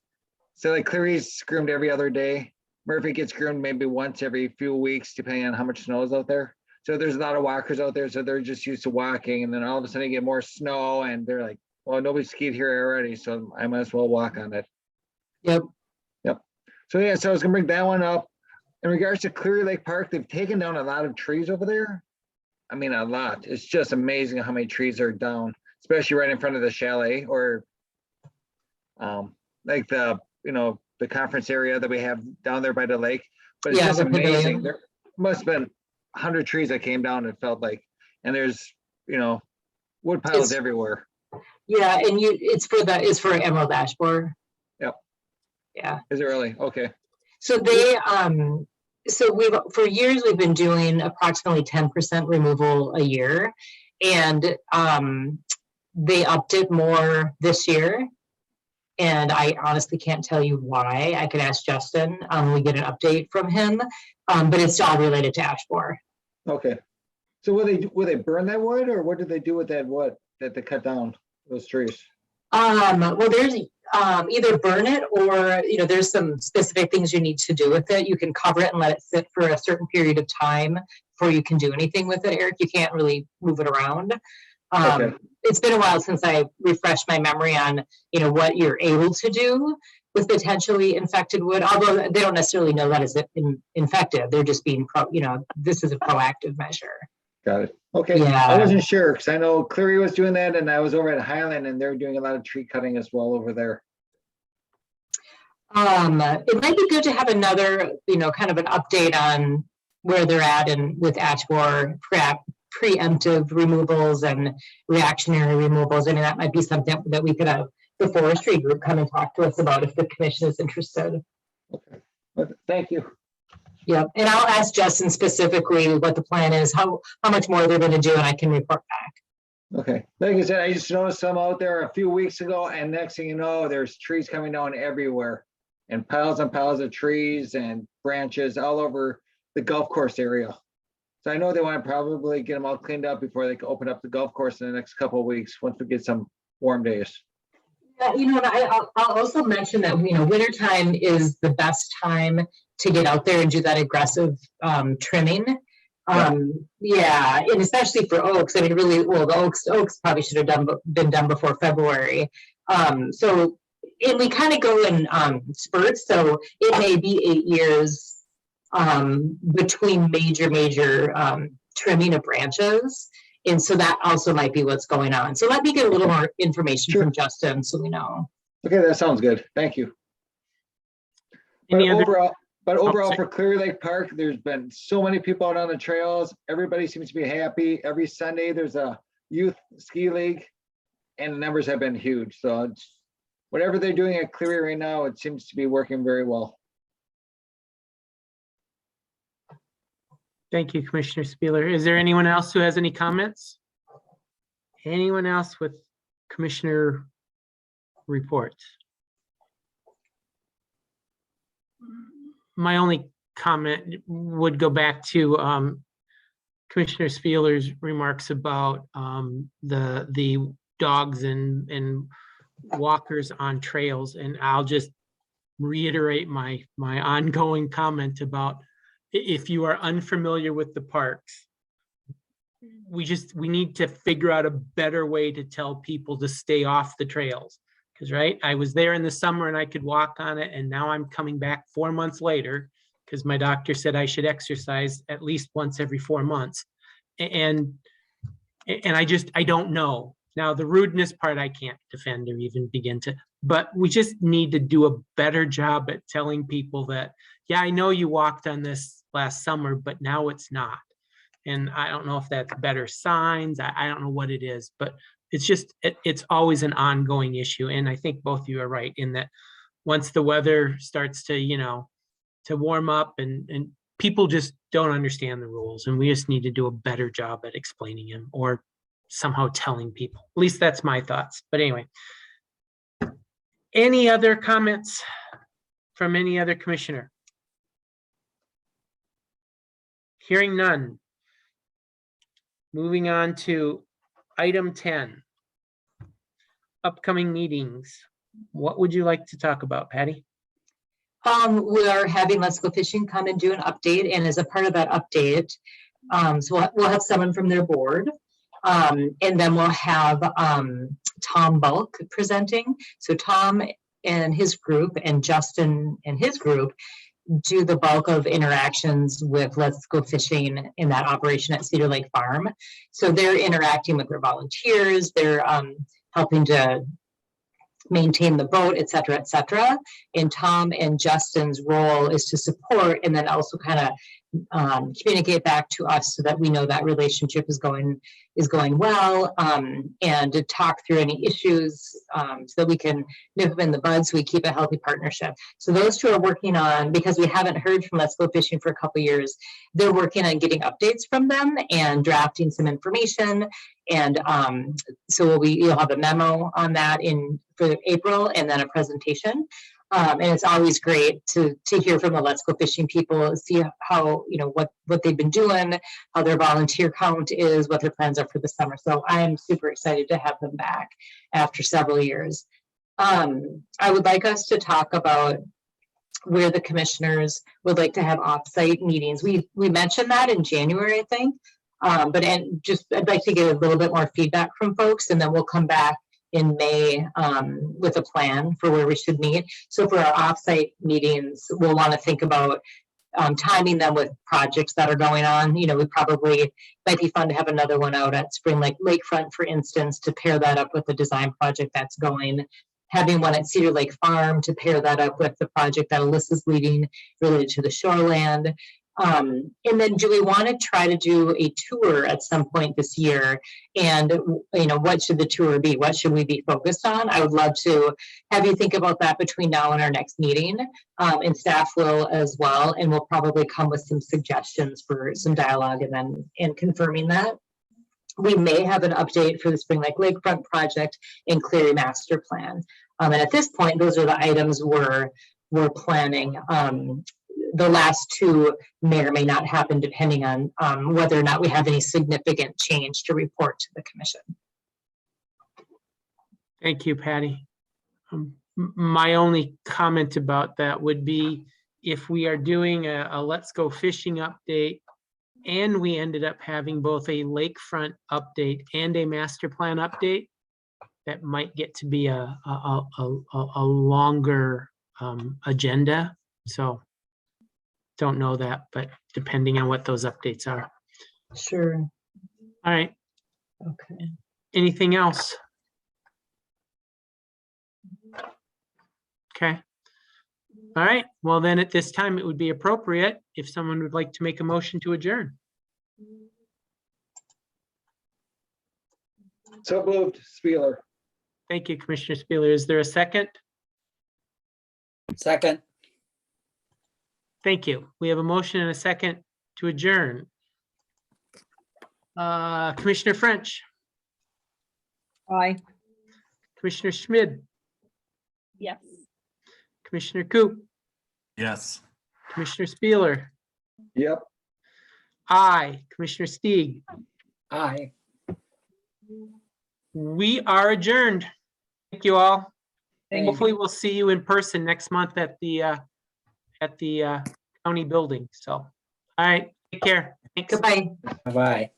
So like Cleary's groomed every other day. Murphy gets groomed maybe once every few weeks, depending on how much snow is out there. So there's a lot of walkers out there, so they're just used to walking, and then all of a sudden you get more snow, and they're like, "Well, nobody skied here already, so I might as well walk on it." Yep. So yeah, so I was gonna bring that one up. In regards to Cleary Lake Park, they've taken down a lot of trees over there. I mean, a lot. It's just amazing how many trees are down, especially right in front of the chalet or like the conference area that we have down there by the lake. But it's Yeah, just the amazing. pavilion. There must have been 100 trees that came down, it felt like. And there's, wood piles It's- everywhere. Yeah, and it's for Emerald Ash Borer. Yep. Yeah. Is it really? Okay. So for years we've been doing approximately 10% removal a year, and they upped it more this year. And I honestly can't tell you why. I could ask Justin. We get an update from him, but it's all related to ash borer. Okay. So will they burn that wood, or what did they do with that wood that they cut down, those trees? Well, there's either burn it or, there's some specific things you need to do with it. You can cover it and let it sit for a certain period of time before you can do anything with it, Eric. You can't really move it around. Okay. It's been a while since I refreshed my memory on, what you're able to do with potentially infected wood, although they don't necessarily know that is infected. They're just being, this is a proactive measure. Got it. Okay. Yeah. I wasn't sure because I know Cleary was doing that, and I was over at Highland, and they're doing a lot of tree cutting as well over there. It might be good to have another, kind of an update on where they're at and with ash borer preemptive removals and reactionary removals. I mean, that might be something that we could have the forestry group come and talk to us about if the commission is interested. Okay. But thank you. Yep. And I'll ask Justin specifically what the plan is, how much more they're going to do, and I can report back. Okay. Like I said, I just noticed some out there a few weeks ago, and next thing you know, there's trees coming down everywhere, and piles of trees and branches all over the golf course area. So I know they want to probably get them all cleaned up before they can open up the golf course in the next couple of weeks, once we get some warm days. Yeah, and I'll also mention that, wintertime is the best time to get out there and do that aggressive trimming. Yeah, and especially for oaks. I mean, really, well, the oaks probably should have been done before February. And we kind of go in spurts, so it may be 8 years between major trimming of branches. And so that also might be what's going on. So let me get a little more information from Justin so we know. Okay, that sounds good. Thank you. Any other? Overall for Cleary Lake Park, there's been so many people out on the trails. Everybody seems to be happy. Every Sunday there's a youth ski league, and the numbers have been huge. So it's whatever they're doing at Cleary right now, it seems to be working very well. Thank you, Commissioner Spieler. Is there anyone else who has any comments? Anyone else with commissioner reports? My only comment would go back to Commissioner Spieler's remarks about the dogs and walkers on trails, and I'll just reiterate my ongoing comment about, if you are unfamiliar with the parks, we need to figure out a better way to tell people to stay off the trails. Because, right, I was there in the summer and I could walk on it, and now I'm coming back 4 months later because my doctor said I should exercise at least once every 4 months. And I don't know. Now, the rudeness part I can't defend or even begin to, but we just need to do a better job at telling people that, yeah, I know you walked on this last summer, but now it's not. And I don't know if that's better signs. I don't know what it is, but it's just, it's always an ongoing issue. And I think both of you are right in that once the weather starts to, to warm up and people just don't understand the rules, and we just need to do a better job at explaining them or somehow telling people. At least that's my thoughts. But anyway, any other comments from any other commissioner? Hearing none. Moving on to item 10. Upcoming meetings. What would you like to talk about, Patty? We are having Let's Go Fishing come and do an update, and as a part of that update, so we'll have someone from their board, and then we'll have Tom Bulk presenting. So Tom and his group and Justin and his group do the bulk of interactions with Let's Go Fishing in that operation at Cedar Lake Farm. So they're interacting with their volunteers, they're helping to maintain the boat, et cetera, et cetera. And Tom and Justin's role is to support and then also kind of communicate back to us so that we know that relationship is going well, and to talk through any issues so that we can nip them in the bud so we keep a healthy partnership. So those two are working on, because we haven't heard from Let's Go Fishing for a couple of years, they're working on getting updates from them and drafting some information. And so you'll have a memo on that for April, and then a presentation. And it's always great to hear from the Let's Go Fishing people, see how, what they've been doing, how their volunteer count is, what their plans are for the summer. So I am super excited to have them back after several years. I would like us to talk about where the commissioners would like to have offsite meetings. We mentioned that in January, I think, but I'd like to get a little bit more feedback from folks, and then we'll come back in May with a plan for where we should meet. So for our offsite meetings, we'll want to think about timing them with projects that are going on. We probably might be fun to have another one out at Spring Lake Lakefront, for instance, to pair that up with the design project that's going. Having one at Cedar Lake Farm to pair that up with the project that Alyssa's leading related to the shoreland. And then do we want to try to do a tour at some point this year? And, what should the tour be? What should we be focused on? I would love to have you think about that between now and our next meeting, and staff will as well. And we'll probably come with some suggestions for some dialogue and confirming that. We may have an update for the Spring Lake Lakefront project and Cleary Master Plan. And at this point, those are the items we're planning. The last two may or may not happen depending on whether or not we have any significant change to report to the commission. Thank you, Patty. My only comment about that would be if we are doing a Let's Go Fishing update and we ended up having both a lakefront update and a master plan update, that might get to be a longer agenda. So don't know that, but depending on what those updates are. Sure. All right. Okay. Anything else? Okay. All right. Well, then at this time, it would be appropriate if someone would like to make a motion to adjourn. So moved, Spieler. Thank you, Commissioner Spieler. Is there a second? Second. Thank you. We have a motion and a second to adjourn. Commissioner French, Aye. Commissioner Schmid, Yes. Commissioner Coop, Yes. Commissioner Spieler, Yep. aye, Commissioner Stieg. Aye. We are adjourned. Thank you all. Thank you. Hopefully we'll see you in person next month at the county building. So, all right, take care. Thanks. Goodbye. Bye-bye.